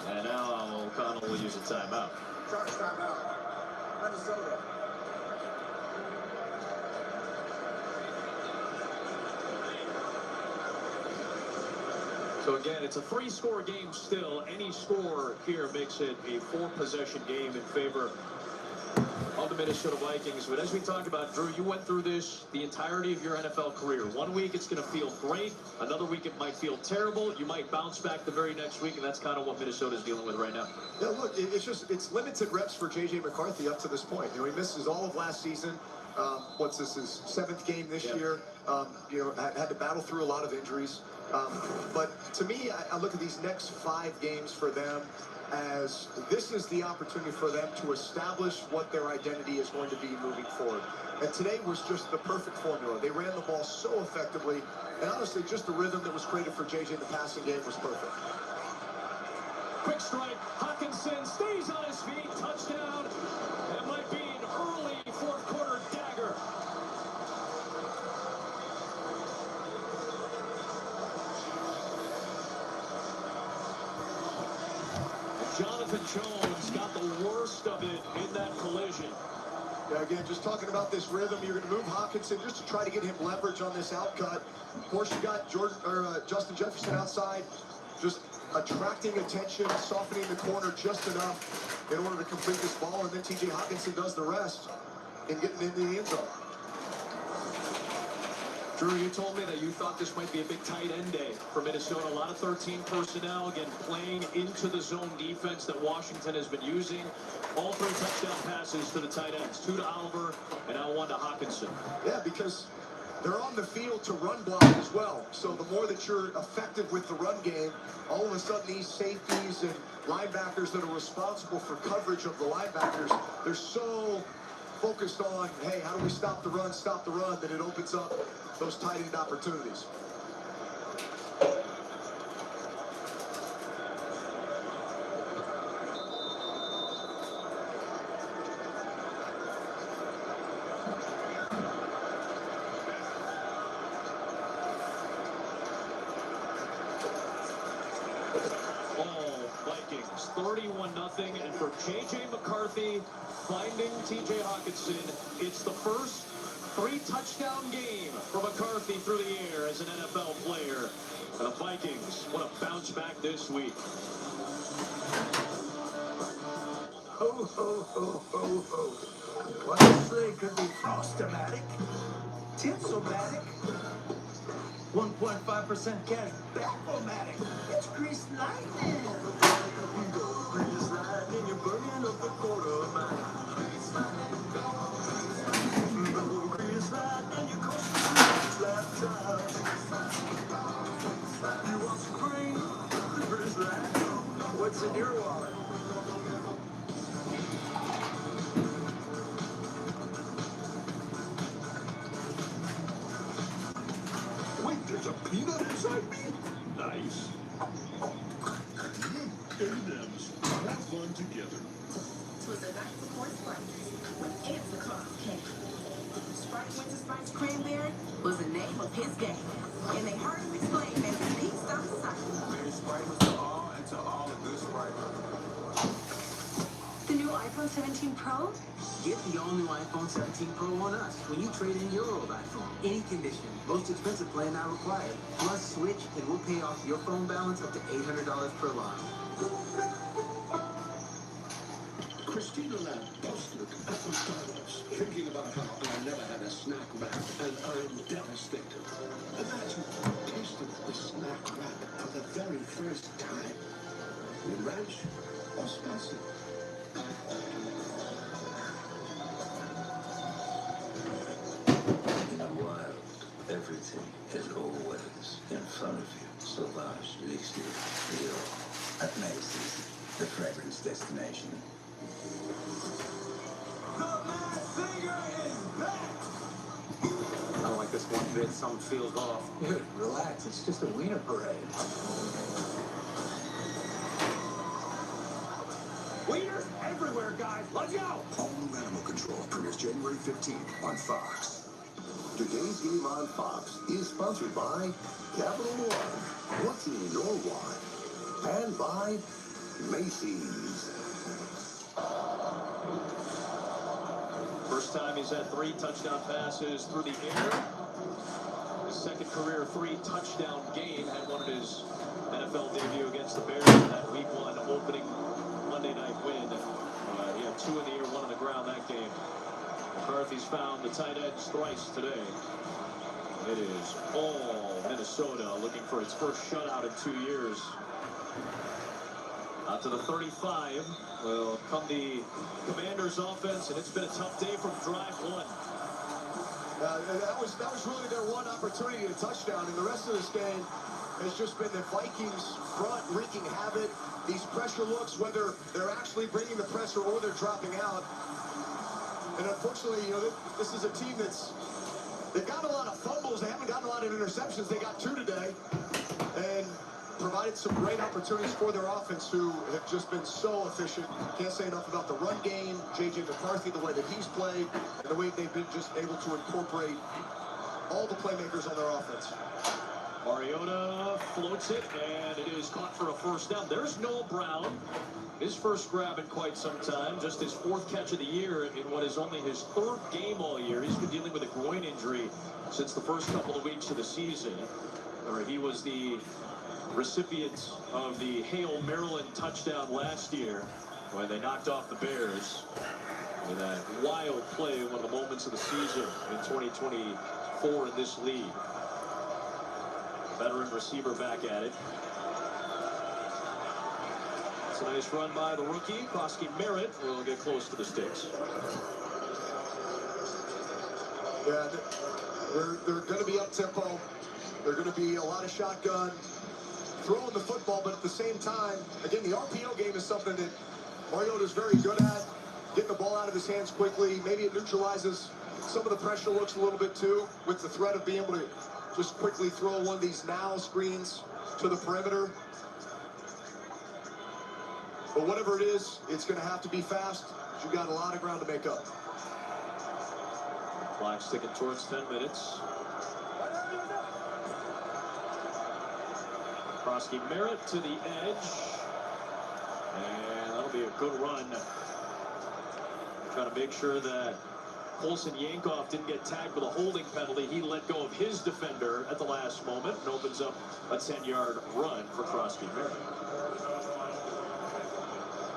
And now O'Connell will use a timeout.
Charge timeout. Minnesota.
So again, it's a 3-score game still. Any score here makes it a 4-possession game in favor of the Minnesota Vikings. But as we talked about, Drew, you went through this the entirety of your NFL career. One week it's going to feel great. Another week it might feel terrible. You might bounce back the very next week, and that's kind of what Minnesota's dealing with right now.
Yeah, look, it's limited reps for J.J. McCarthy up to this point. You know, he misses all of last season. What's this, his 7th game this year? You know, had to battle through a lot of injuries. But to me, I look at these next 5 games for them as this is the opportunity for them to establish what their identity is going to be moving forward. And today was just the perfect formula. They ran the ball so effectively, and honestly, just the rhythm that was created for JJ in the passing game was perfect.
Quick strike, Hawkinson stays on his feet, touchdown. That might be an early 4th quarter dagger. Jonathan Jones got the worst of it in that collision.
Yeah, again, just talking about this rhythm, you're going to move Hawkinson just to try to get him leverage on this outcut. Of course, you got Justin Jefferson outside, just attracting attention, softening the corner just enough in order to complete this ball, and then T.J. Hawkinson does the rest in getting into the end zone.
Drew, you told me that you thought this might be a big tight end day for Minnesota. A lot of 13 personnel, again, playing into the zone defense that Washington has been using. All 3 touchdown passes to the tight ends, 2 to Oliver, and now 1 to Hawkinson.
Yeah, because they're on the field to run block as well. So the more that you're effective with the run game, all of a sudden these safeties and linebackers that are responsible for coverage of the linebackers, they're so focused on, hey, how do we stop the run, that it opens up those tight end opportunities.
Vikings 31-0, and for J.J. McCarthy finding T.J. Hawkinson, it's the first 3-touchdown game for McCarthy through the air as an NFL player. And the Vikings want to bounce back this week.
Ho, ho, ho, ho, ho. What I say could be Frostomatic, Tinsomatic, 1.5% cash back-o-matic. It's Grease Lightning. Grease Lightning, you're burning up the quarter mile. Grease Lightning, Grease Lightning, you're coasting laptop. You want some cream? Grease Lightning. What's in your wallet?
Wait, there's a peanut inside me? Nice. M&M's. Have fun together.
It was a night before Sprite when Answer Claus came. Sprite Winter Spice Cranberry was the name of his game, and they heard him explain as he pieced out the sight.
Mary Sprite was to all and to all a good Sprite.
The new iPhone 17 Pro?
Get the all-new iPhone 17 Pro on us when you trade in your old iPhone. Any condition, most expensive plan not required. Plus, switch and we'll pay off your phone balance up to $800 per line.
Christina and I both look at McDonald's, thinking about how I never had a snack wrap, and I'm devastated. Imagine tasting the snack wrap for the very first time. With ranch or spicy.
In the wild, everything is always in front of you. Sauvage, delicious, real. At Macy's, the fragrance destination.
I don't like this one bit. Something feels off. Dude, relax. It's just a wiener parade.
Wieners everywhere, guys. Let's go.
All New Animal Control premieres January 15th on Fox. Today's game on Fox is sponsored by Capital One. What's in your wallet? And by Macy's.
First time he's had 3 touchdown passes through the air. His second career 3-touchdown game. Had one in his NFL debut against the Bears in that Week 1 opening Monday night win. He had 2 in the air, 1 on the ground that game. McCarthy's found the tight ends thrice today. It is all Minnesota looking for its first shutout in 2 years. Out to the 35 will come the Commanders offense, and it's been a tough day from drive 1.
That was really their one opportunity to touchdown, and the rest of this game has just been the Vikings front wreaking havoc. These pressure looks, whether they're actually bringing the pressure or they're dropping out. And unfortunately, this is a team they've got a lot of fumbles. They haven't gotten a lot of interceptions. They got 2 today, and provided some great opportunities for their offense, who have just been so efficient. Can't say enough about the run game, J.J. McCarthy, the way that he's played, and the way they've been just able to incorporate all the playmakers on their offense.
Mariota floats it, and it is caught for a first down. There's Noah Brown. His first grab in quite some time. Just his 4th catch of the year in what is only his 3rd game all year. He's been dealing with a groin injury since the first couple of weeks of the season, where he was the recipient of the Hale Maryland touchdown last year when they knocked off the Bears with that wild play, one of the moments of the season in 2024 in this league. Veteran receiver back at it. It's a nice run by the rookie. Krosky Merritt will get close to the sticks.
Yeah, they're going to be up-tempo. They're going to be a lot of shotgun, throwing the football, but at the same time, again, the RPO game is something that Mariota is very good at. Getting the ball out of his hands quickly. Maybe it neutralizes some of the pressure looks a little bit too, with the threat of being able to just quickly throw one of these now screens to the perimeter. But whatever it is, it's going to have to be fast. You've got a lot of ground to make up.
Clock sticking towards 10 minutes. Krosky Merritt to the edge. And that'll be a good run. Trying to make sure that Colson Yankoff didn't get tagged with a holding penalty. He let go of his defender at the last moment and opens up a 10-yard run for Crosby Merritt.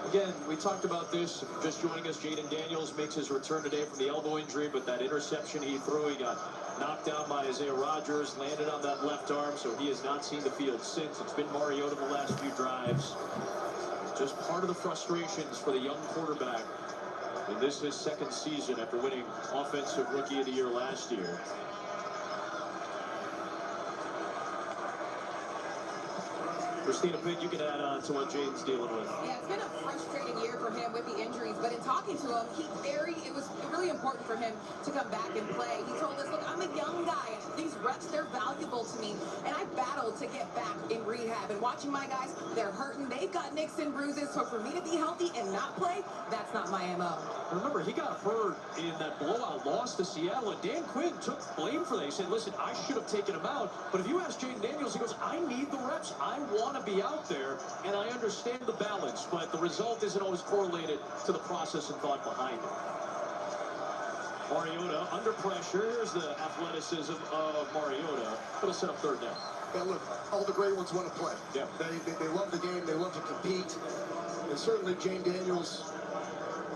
Again, we talked about this. Just joining us, Jaden Daniels makes his return today from the elbow injury, but that interception he threw, he got knocked down by Isaiah Rodgers, landed on that left arm, so he has not seen the field since. It's been Mariota the last few drives. Just part of the frustrations for the young quarterback. And this is his second season after winning Offensive Rookie of the Year last year. Christina Pitt, you can add on to what Jaden's dealing with.
Yeah, it's been a frustrating year for him with the injuries, but in talking to him, it was really important for him to come back and play. He told us, look, I'm a young guy, and these reps, they're valuable to me, and I battled to get back in rehab. And watching my guys, they're hurting, they've got nicks and bruises, so for me to be healthy and not play, that's not my MO.
Remember, he got hurt in that blowout loss to Seattle, and Dan Quinn took blame for that. He said, listen, I should have taken him out, but if you ask Jaden Daniels, he goes, I need the reps. I want to be out there, and I understand the balance, but the result isn't always correlated to the process and thought behind it. Mariota under pressure. Here's the athleticism of Mariota. It'll set up third down.
Yeah, look, all the great ones want to play.
Yeah.
They love the game. They love to compete. And certainly Jaden Daniels,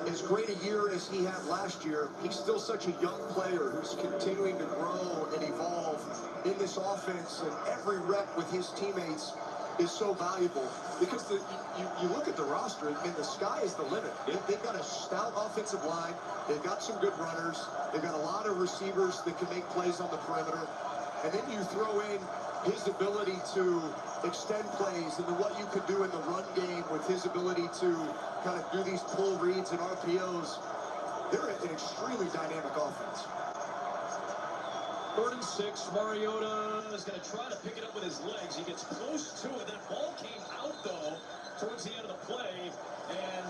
as great a year as he had last year, he's still such a young player who's continuing to grow and evolve in this offense, and every rep with his teammates is so valuable because you look at the roster and the sky is the limit. They've got a stout offensive line. They've got some good runners. They've got a lot of receivers that can make plays on the perimeter. And then you throw in his ability to extend plays and then what you could do in the run game with his ability to kind of do these pull reads and RPOs. They're an extremely dynamic offense.
3rd and 6. Mariota is going to try to pick it up with his legs. He gets close to it. That ball came out, though, towards the end of the play. And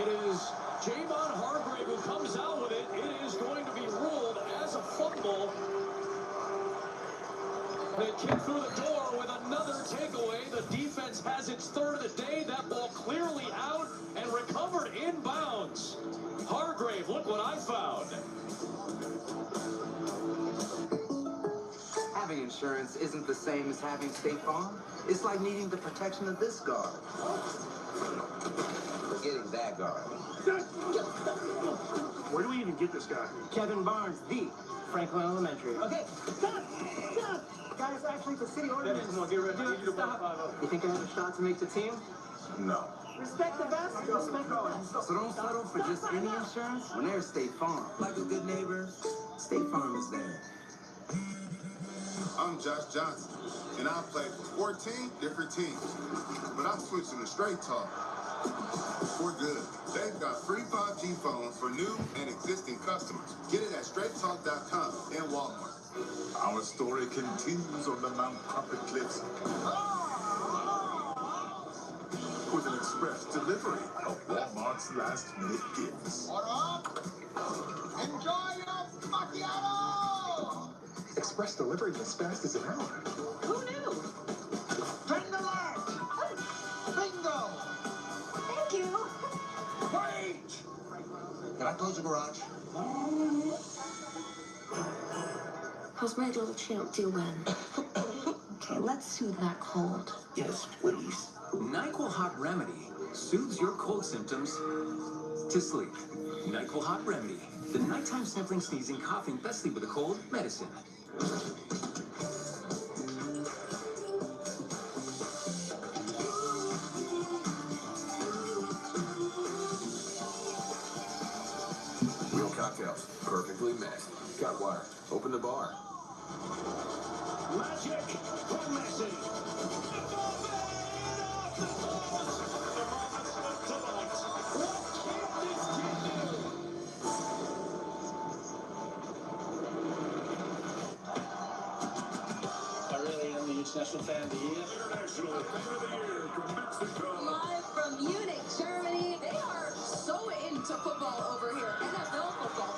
it is Javon Hargrave who comes out with it. It is going to be ruled as a fumble. They kick through the door with another takeaway. The defense has its 3rd of the day. That ball clearly out and recovered inbounds. Hargrave, look what I found.
Having insurance isn't the same as having State Farm. It's like needing the protection of this guard. Forgetting that guard.
Where do we even get this guy?
Kevin Barnes, the Franklin Elementary.
Okay, stop! Guys, actually, the city ordinance.
Come on, get ready. You think I have a shot to make the team?
No.
Respect the vest, respect the
So don't settle for just any insurance when there's State Farm. Like a good neighbor, State Farm is there.
I'm Josh Johnson, and I play for 14 different teams. But I'm switching to Straight Talk. For good. They've got free 5G phones for new and existing customers. Get it at straighttalk.com and Walmart.
Our story continues on the Mount Crumpet Cliffs with an express delivery of Walmart's last-minute gifts.
Order up! Enjoy your macchiato!
Express delivery as fast as an hour.
Who knew?
Finger left! Bingo!
Thank you.
Wait! Can I close the garage?
How's my little champ doing? Okay, let's soothe that cold.
Yes, please.
NyQuil Hot Remedy soothes your cold symptoms to sleep. NyQuil Hot Remedy, the nighttime sniffling, sneezing, coughing, best sleep with a cold medicine.
Real cocktails, perfectly mixed. Got wire. Open the bar.
Magic for Messi.
I really am the International Fan of the Year.
International Fan of the Year from Mexico.
Live from Munich, Germany. They are so into football over here. NFL football.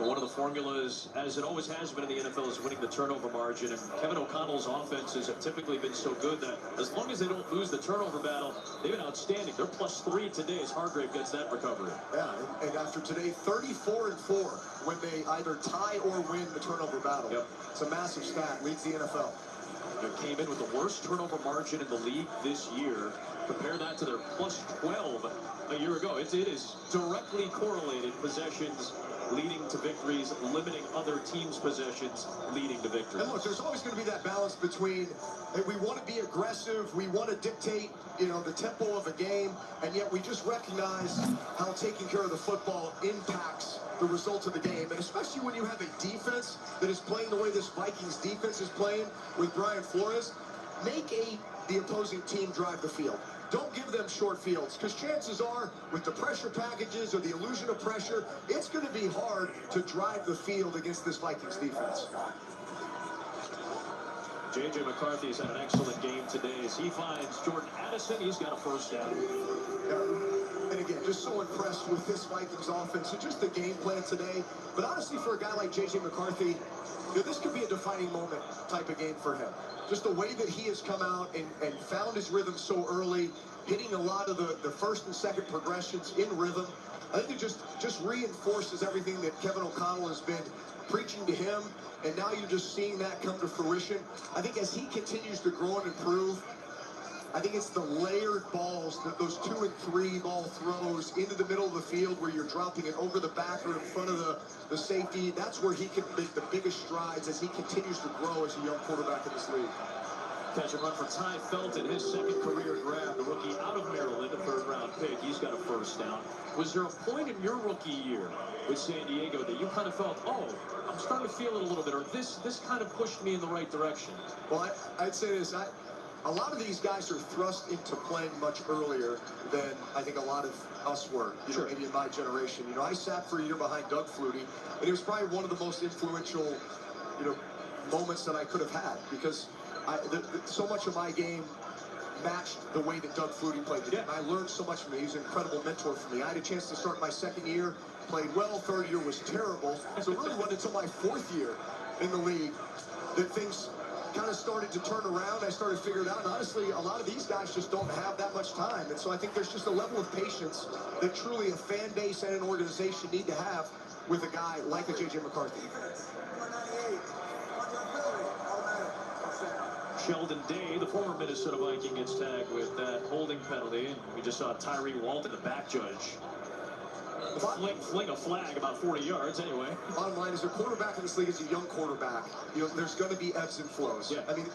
One of the formula is, as it always has been in the NFL, is winning the turnover margin. And Kevin O'Connell's offenses have typically been so good that as long as they don't lose the turnover battle, they've been outstanding. They're +3 today as Hargrave gets that recovery.
Yeah, and after today, 34-4 when they either tie or win the turnover battle.
Yep.
It's a massive stat, leads the NFL.
They came in with the worst turnover margin in the league this year. Compare that to their +12 a year ago. It is directly correlated, possessions leading to victories, limiting other teams' possessions leading to victories.
And look, there's always going to be that balance between, hey, we want to be aggressive, we want to dictate, the tempo of a game, and yet we just recognize how taking care of the football impacts the results of the game. And especially when you have a defense that is playing the way this Vikings defense is playing with Brian Flores, make the opposing team drive the field. Don't give them short fields, because chances are, with the pressure packages or the illusion of pressure, it's going to be hard to drive the field against this Vikings defense.
J.J. McCarthy's had an excellent game today as he finds Jordan Addison. He's got a first down.
And again, just so impressed with this Vikings offense and just the game plan today. But honestly, for a guy like J.J. McCarthy, this could be a defining moment type of game for him. Just the way that he has come out and found his rhythm so early, hitting a lot of the first and second progressions in rhythm. I think it just reinforces everything that Kevin O'Connell has been preaching to him, and now you're just seeing that come to fruition. I think as he continues to grow and improve, I think it's the layered balls, those 2 and 3 ball throws into the middle of the field where you're dropping it over the back or in front of the safety. That's where he can make the biggest strides as he continues to grow as a young quarterback in this league.
Catch and run for Ty Felton, his second career grab, the rookie out of Maryland, a third-round pick. He's got a first down. Was there a point in your rookie year with San Diego that you kind of felt, oh, I'm starting to feel it a little bit, or this kind of pushed me in the right direction?
Well, I'd say this. A lot of these guys are thrust into playing much earlier than I think a lot of us were, maybe in my generation. I sat for a year behind Doug Flutie, and it was probably one of the most influential, moments that I could have had, because so much of my game matched the way that Doug Flutie played the game. I learned so much from him. He was an incredible mentor for me. I had a chance to start my second year, played well. Third year was terrible. So it really wasn't until my fourth year in the league that things kind of started to turn around. I started figuring out, and honestly, a lot of these guys just don't have that much time. And so I think there's just a level of patience that truly a fan base and an organization need to have with a guy like a J.J. McCarthy.
Sheldon Day, the former Minnesota Viking, gets tagged with that holding penalty. And we just saw Tyree Walton, the back judge, fling a flag about 40 yards anyway.
Bottom line is a quarterback in this league is a young quarterback. There's going to be ebbs and flows.
Yeah.
I mean,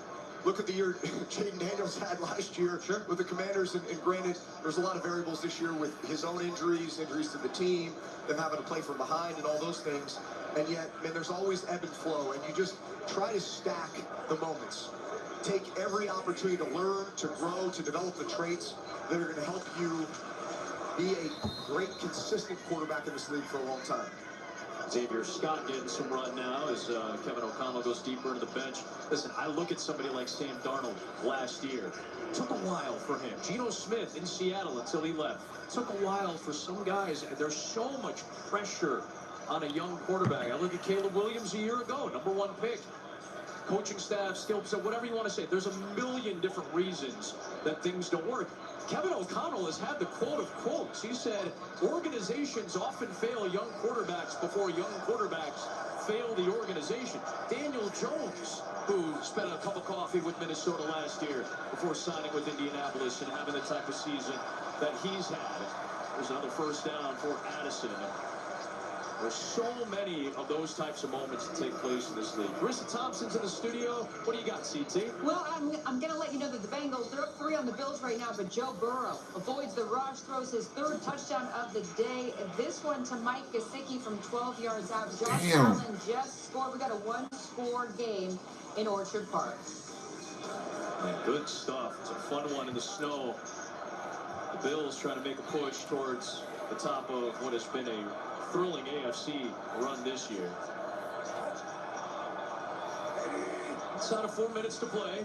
look at the year Jaden Daniels had last year with the Commanders, and granted, there's a lot of variables this year with his own injuries to the team, them having to play from behind and all those things. And yet, man, there's always ebb and flow, and you just try to stack the moments. Take every opportunity to learn, to grow, to develop the traits that are going to help you be a great, consistent quarterback in this league for a long time.
Xavier Scott getting some run now as Kevin O'Connell goes deeper into the bench. Listen, I look at somebody like Sam Darnold last year. It took a while for him. Geno Smith in Seattle until he left. It took a while for some guys. There's so much pressure on a young quarterback. I look at Caleb Williams a year ago, #1 pick. Coaching staff, skill set, whatever you want to say. There's a million different reasons that things don't work. Kevin O'Connell has had the quote of quotes. He said, organizations often fail young quarterbacks before young quarterbacks fail the organization. Daniel Jones, who spent a cup of coffee with Minnesota last year before signing with Indianapolis and having the type of season that he's had. There's another first down for Addison. There's so many of those types of moments that take place in this league. Marissa Thompson's in the studio. What do you got, CT?
Well, I'm going to let you know that the Bengals, they're up 3 on the Bills right now, but Joe Burrow avoids the rush, throws his 3rd touchdown of the day. This one to Mike Gesicki from 12 yards out. Josh Allen just scored. We got a 1-score game in Orchard Park.
Man, good stuff. It's a fun one in the snow. The Bills trying to make a push towards the top of what has been a thrilling AFC run this year. It's out of 4 minutes to play.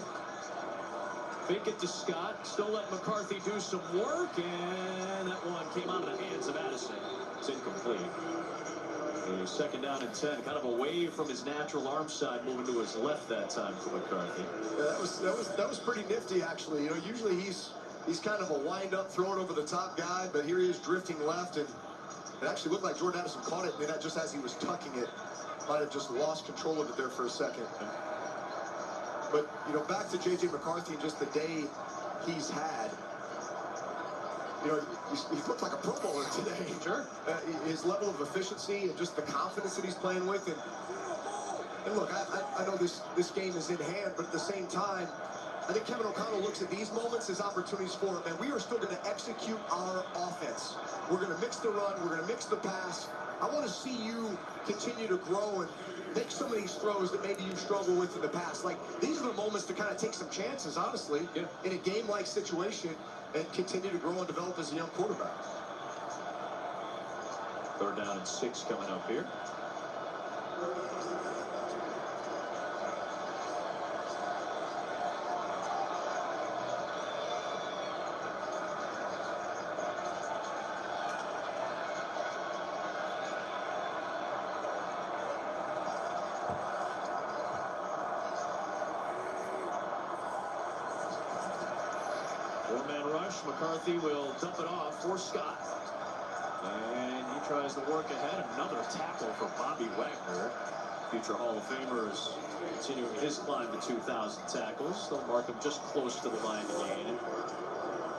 Fake it to Scott. Still let McCarthy do some work, and that one came out of the hands of Addison. It's incomplete. A second down and 10, kind of away from his natural arm side, moving to his left that time for McCarthy.
Yeah, that was pretty nifty, actually. You know, usually he's kind of a wind-up, throw it over the top guy, but here he is drifting left, and it actually looked like Jordan Addison caught it, and that just as he was tucking it, might have just lost control of it there for a second. But, you know, back to J.J. McCarthy and just the day he's had. You know, he looked like a Pro Bowler today.
Sure.
His level of efficiency and just the confidence that he's playing with. And look, I know this game is in hand, but at the same time, I think Kevin O'Connell looks at these moments as opportunities for him, and we are still going to execute our offense. We're going to mix the run. We're going to mix the pass. I want to see you continue to grow and make some of these throws that maybe you've struggled with in the past. Like, these are the moments to kind of take some chances, honestly, in a game-like situation, and continue to grow and develop as a young quarterback.
Third down and 6 coming up here. Four-man rush. McCarthy will dump it off for Scott. And he tries to work ahead. Another tackle for Bobby Wagner. Future Hall of Famers continuing his climb to 2,000 tackles. They'll mark him just close to the line again.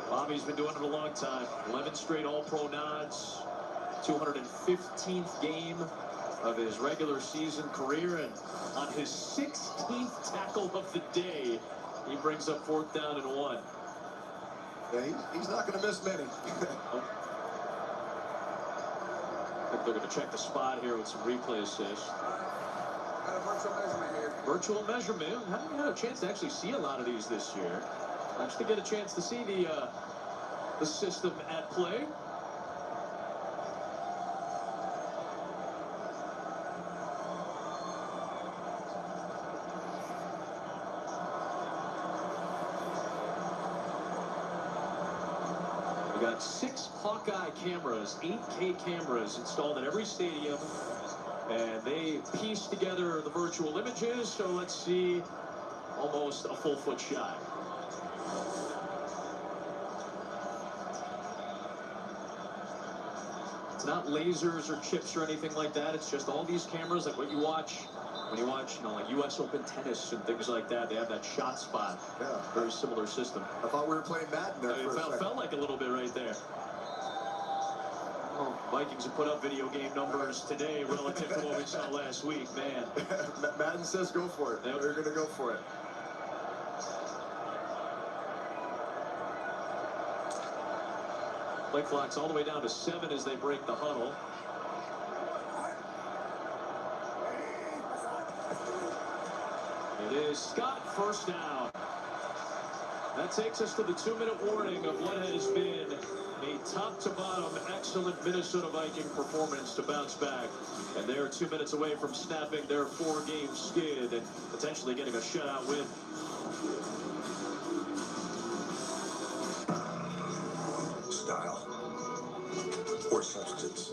Bobby's been doing it a long time. 11 straight All-Pro nods. 215th game of his regular season career. And on his 16th tackle of the day, he brings up 4th down and 1.
Yeah, he's not going to miss many.
I think they're going to check the spot here with some replay assist.
Got a virtual measurement here.
Virtual measurement. Haven't had a chance to actually see a lot of these this year. Actually get a chance to see the system at play. We got 6 Hawkeye cameras, 8K cameras installed at every stadium, and they piece together the virtual images, so let's see almost a full foot shot. It's not lasers or chips or anything like that, it's just all these cameras, like what you watch when you watch, you know, like U.S. Open tennis and things like that. They have that shot spot.
Yeah.
Very similar system.
I thought we were playing Madden there for a second.
Felt like a little bit right there. Well, Vikings have put up video game numbers today relative to what we saw last week, man.
Madden says go for it.
Yep.
They're going to go for it.
Play clock's all the way down to 7 as they break the huddle. It is Scott, first down. That takes us to the 2-minute warning of what has been a top-to-bottom excellent Minnesota Viking performance to bounce back. And they're 2 minutes away from snapping their 4-game skid and potentially getting a shutout win.
Style or substance.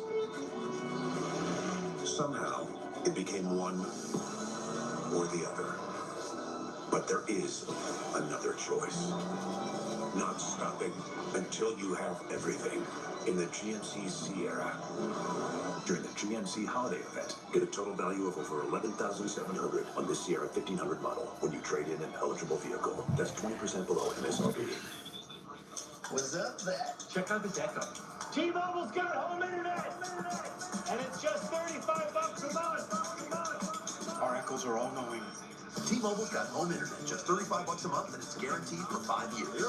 Somehow, it became one or the other. But there is another choice. Not stopping until you have everything in the GMC Sierra. During the GMC holiday event, get a total value of over $11,700 on this Sierra 1500 model when you trade in an eligible vehicle. That's 20% below MSRP.
What's up, Zach?
Check out the deco.
T-Mobile's got home internet, and it's just $35 a month.
Our echoes are all knowing.
T-Mobile's got home internet, just $35 a month, and it's guaranteed for 5 years.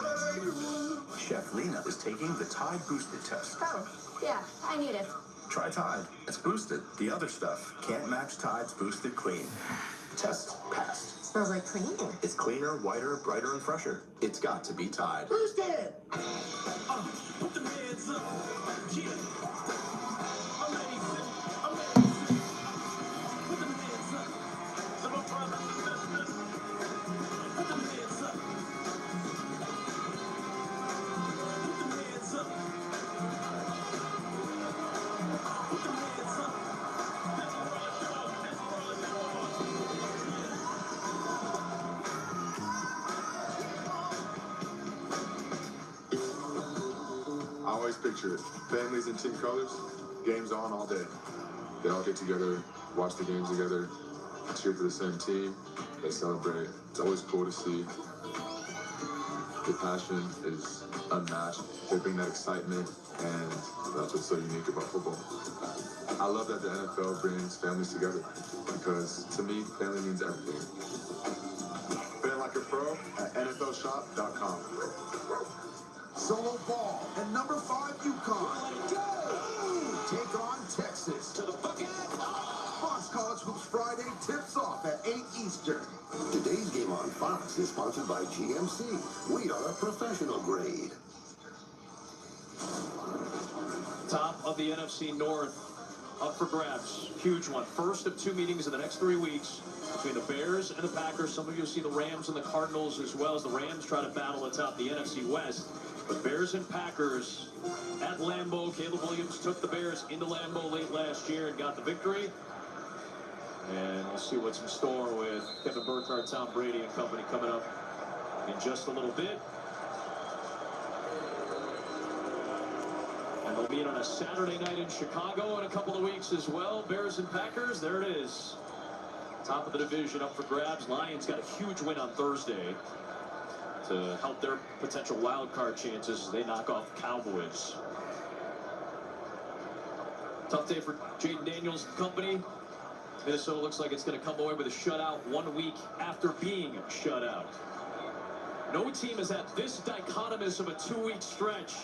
Chef Lena is taking the Tide Boosted test.
Oh, yeah, I need it.
Try Tide. It's boosted. The other stuff can't match Tide's Boosted Clean. Test passed.
Smells like clean.
It's cleaner, whiter, brighter, and fresher. It's got to be Tide.
Boosted!
Put the hands up. Yeah.
guys picture it. Families in team colors, games on all day. They all get together, watch the games together, cheer for the same team. They celebrate. It's always cool to see. The passion is unmatched. They bring that excitement, and that's what's so unique about football. I love that the NFL brings families together because, to me, family means everything. Bet like a pro at NFLshop.com.
Solo ball and number 5 UConn. Take on Texas.
To the bucket.
Fox College Hoops Friday tips off at 8 Eastern.
Today's game on Fox is sponsored by GMC. We are a professional grade.
Top of the NFC North up for grabs. Huge one. First of 2 meetings in the next 3 weeks between the Bears and the Packers. Some of you will see the Rams and the Cardinals as well as the Rams try to battle atop the NFC West. But Bears and Packers at Lambeau. Caleb Williams took the Bears into Lambeau late last year and got the victory. And we'll see what's in store with Kevin Burkhardt, Tom Brady, and company coming up in just a little bit. And they'll meet on a Saturday night in Chicago in a couple of weeks as well. Bears and Packers, there it is. Top of the division up for grabs. Lions got a huge win on Thursday to help their potential wild card chances as they knock off the Cowboys. Tough day for Jaden Daniels and company. Minnesota looks like it's going to come away with a shutout 1 week after being shut out. No team has had this dichotomous of a 2-week stretch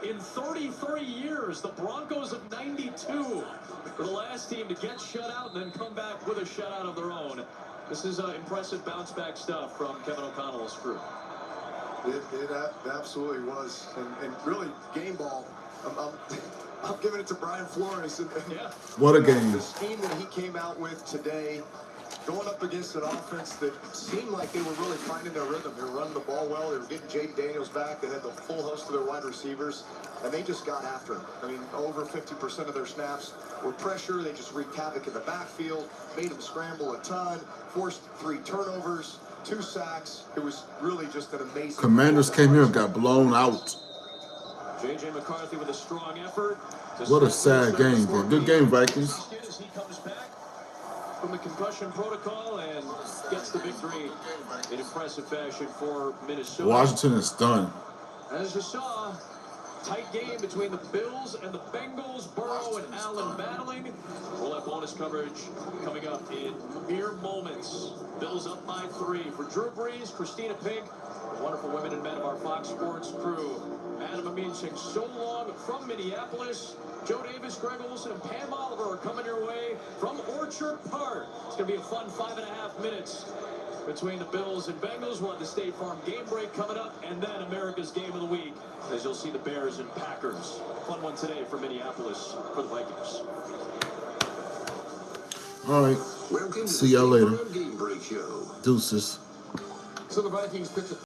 in 33 years. The Broncos of '92 were the last team to get shut out and then come back with a shutout of their own. This is impressive bounce back stuff from Kevin O'Connell's crew.
It absolutely was. And really, game ball, I'm giving it to Brian Flores.
Yeah.
What a game.
The scheme that he came out with today, going up against an offense that seemed like they were really finding their rhythm. They were running the ball well. They were getting Jaden Daniels back. They had the full host of their wide receivers, and they just got after him. I mean, over 50% of their snaps were pressure. They just wreaked havoc in the backfield, made them scramble a ton, forced 3 turnovers, 2 sacks. It was really just an amazing.
Commanders came here and got blown out.
J.J. McCarthy with a strong effort.
What a sad game, bro. Good game, Vikings.
As he comes back from the concussion protocol and gets the victory in impressive fashion for Minnesota.
Washington is done.
As you saw, tight game between the Bills and the Bengals. Burrow and Allen battling. We'll have bonus coverage coming up in mere moments. Bills up by 3 for Drew Brees, Christina Pink, the wonderful women and men of our Fox Sports crew. Adam Amin saying so long from Minneapolis. Joe Davis, Greg Olson, and Pam Oliver are coming your way from Orchard Park. It's going to be a fun 5.5 minutes between the Bills and Bengals. We'll have the State Farm game break coming up, and then America's Game of the Week, as you'll see the Bears and Packers. Fun one today for Minneapolis for the Vikings.
All right. See y'all later. Deuces.
So the Vikings pitch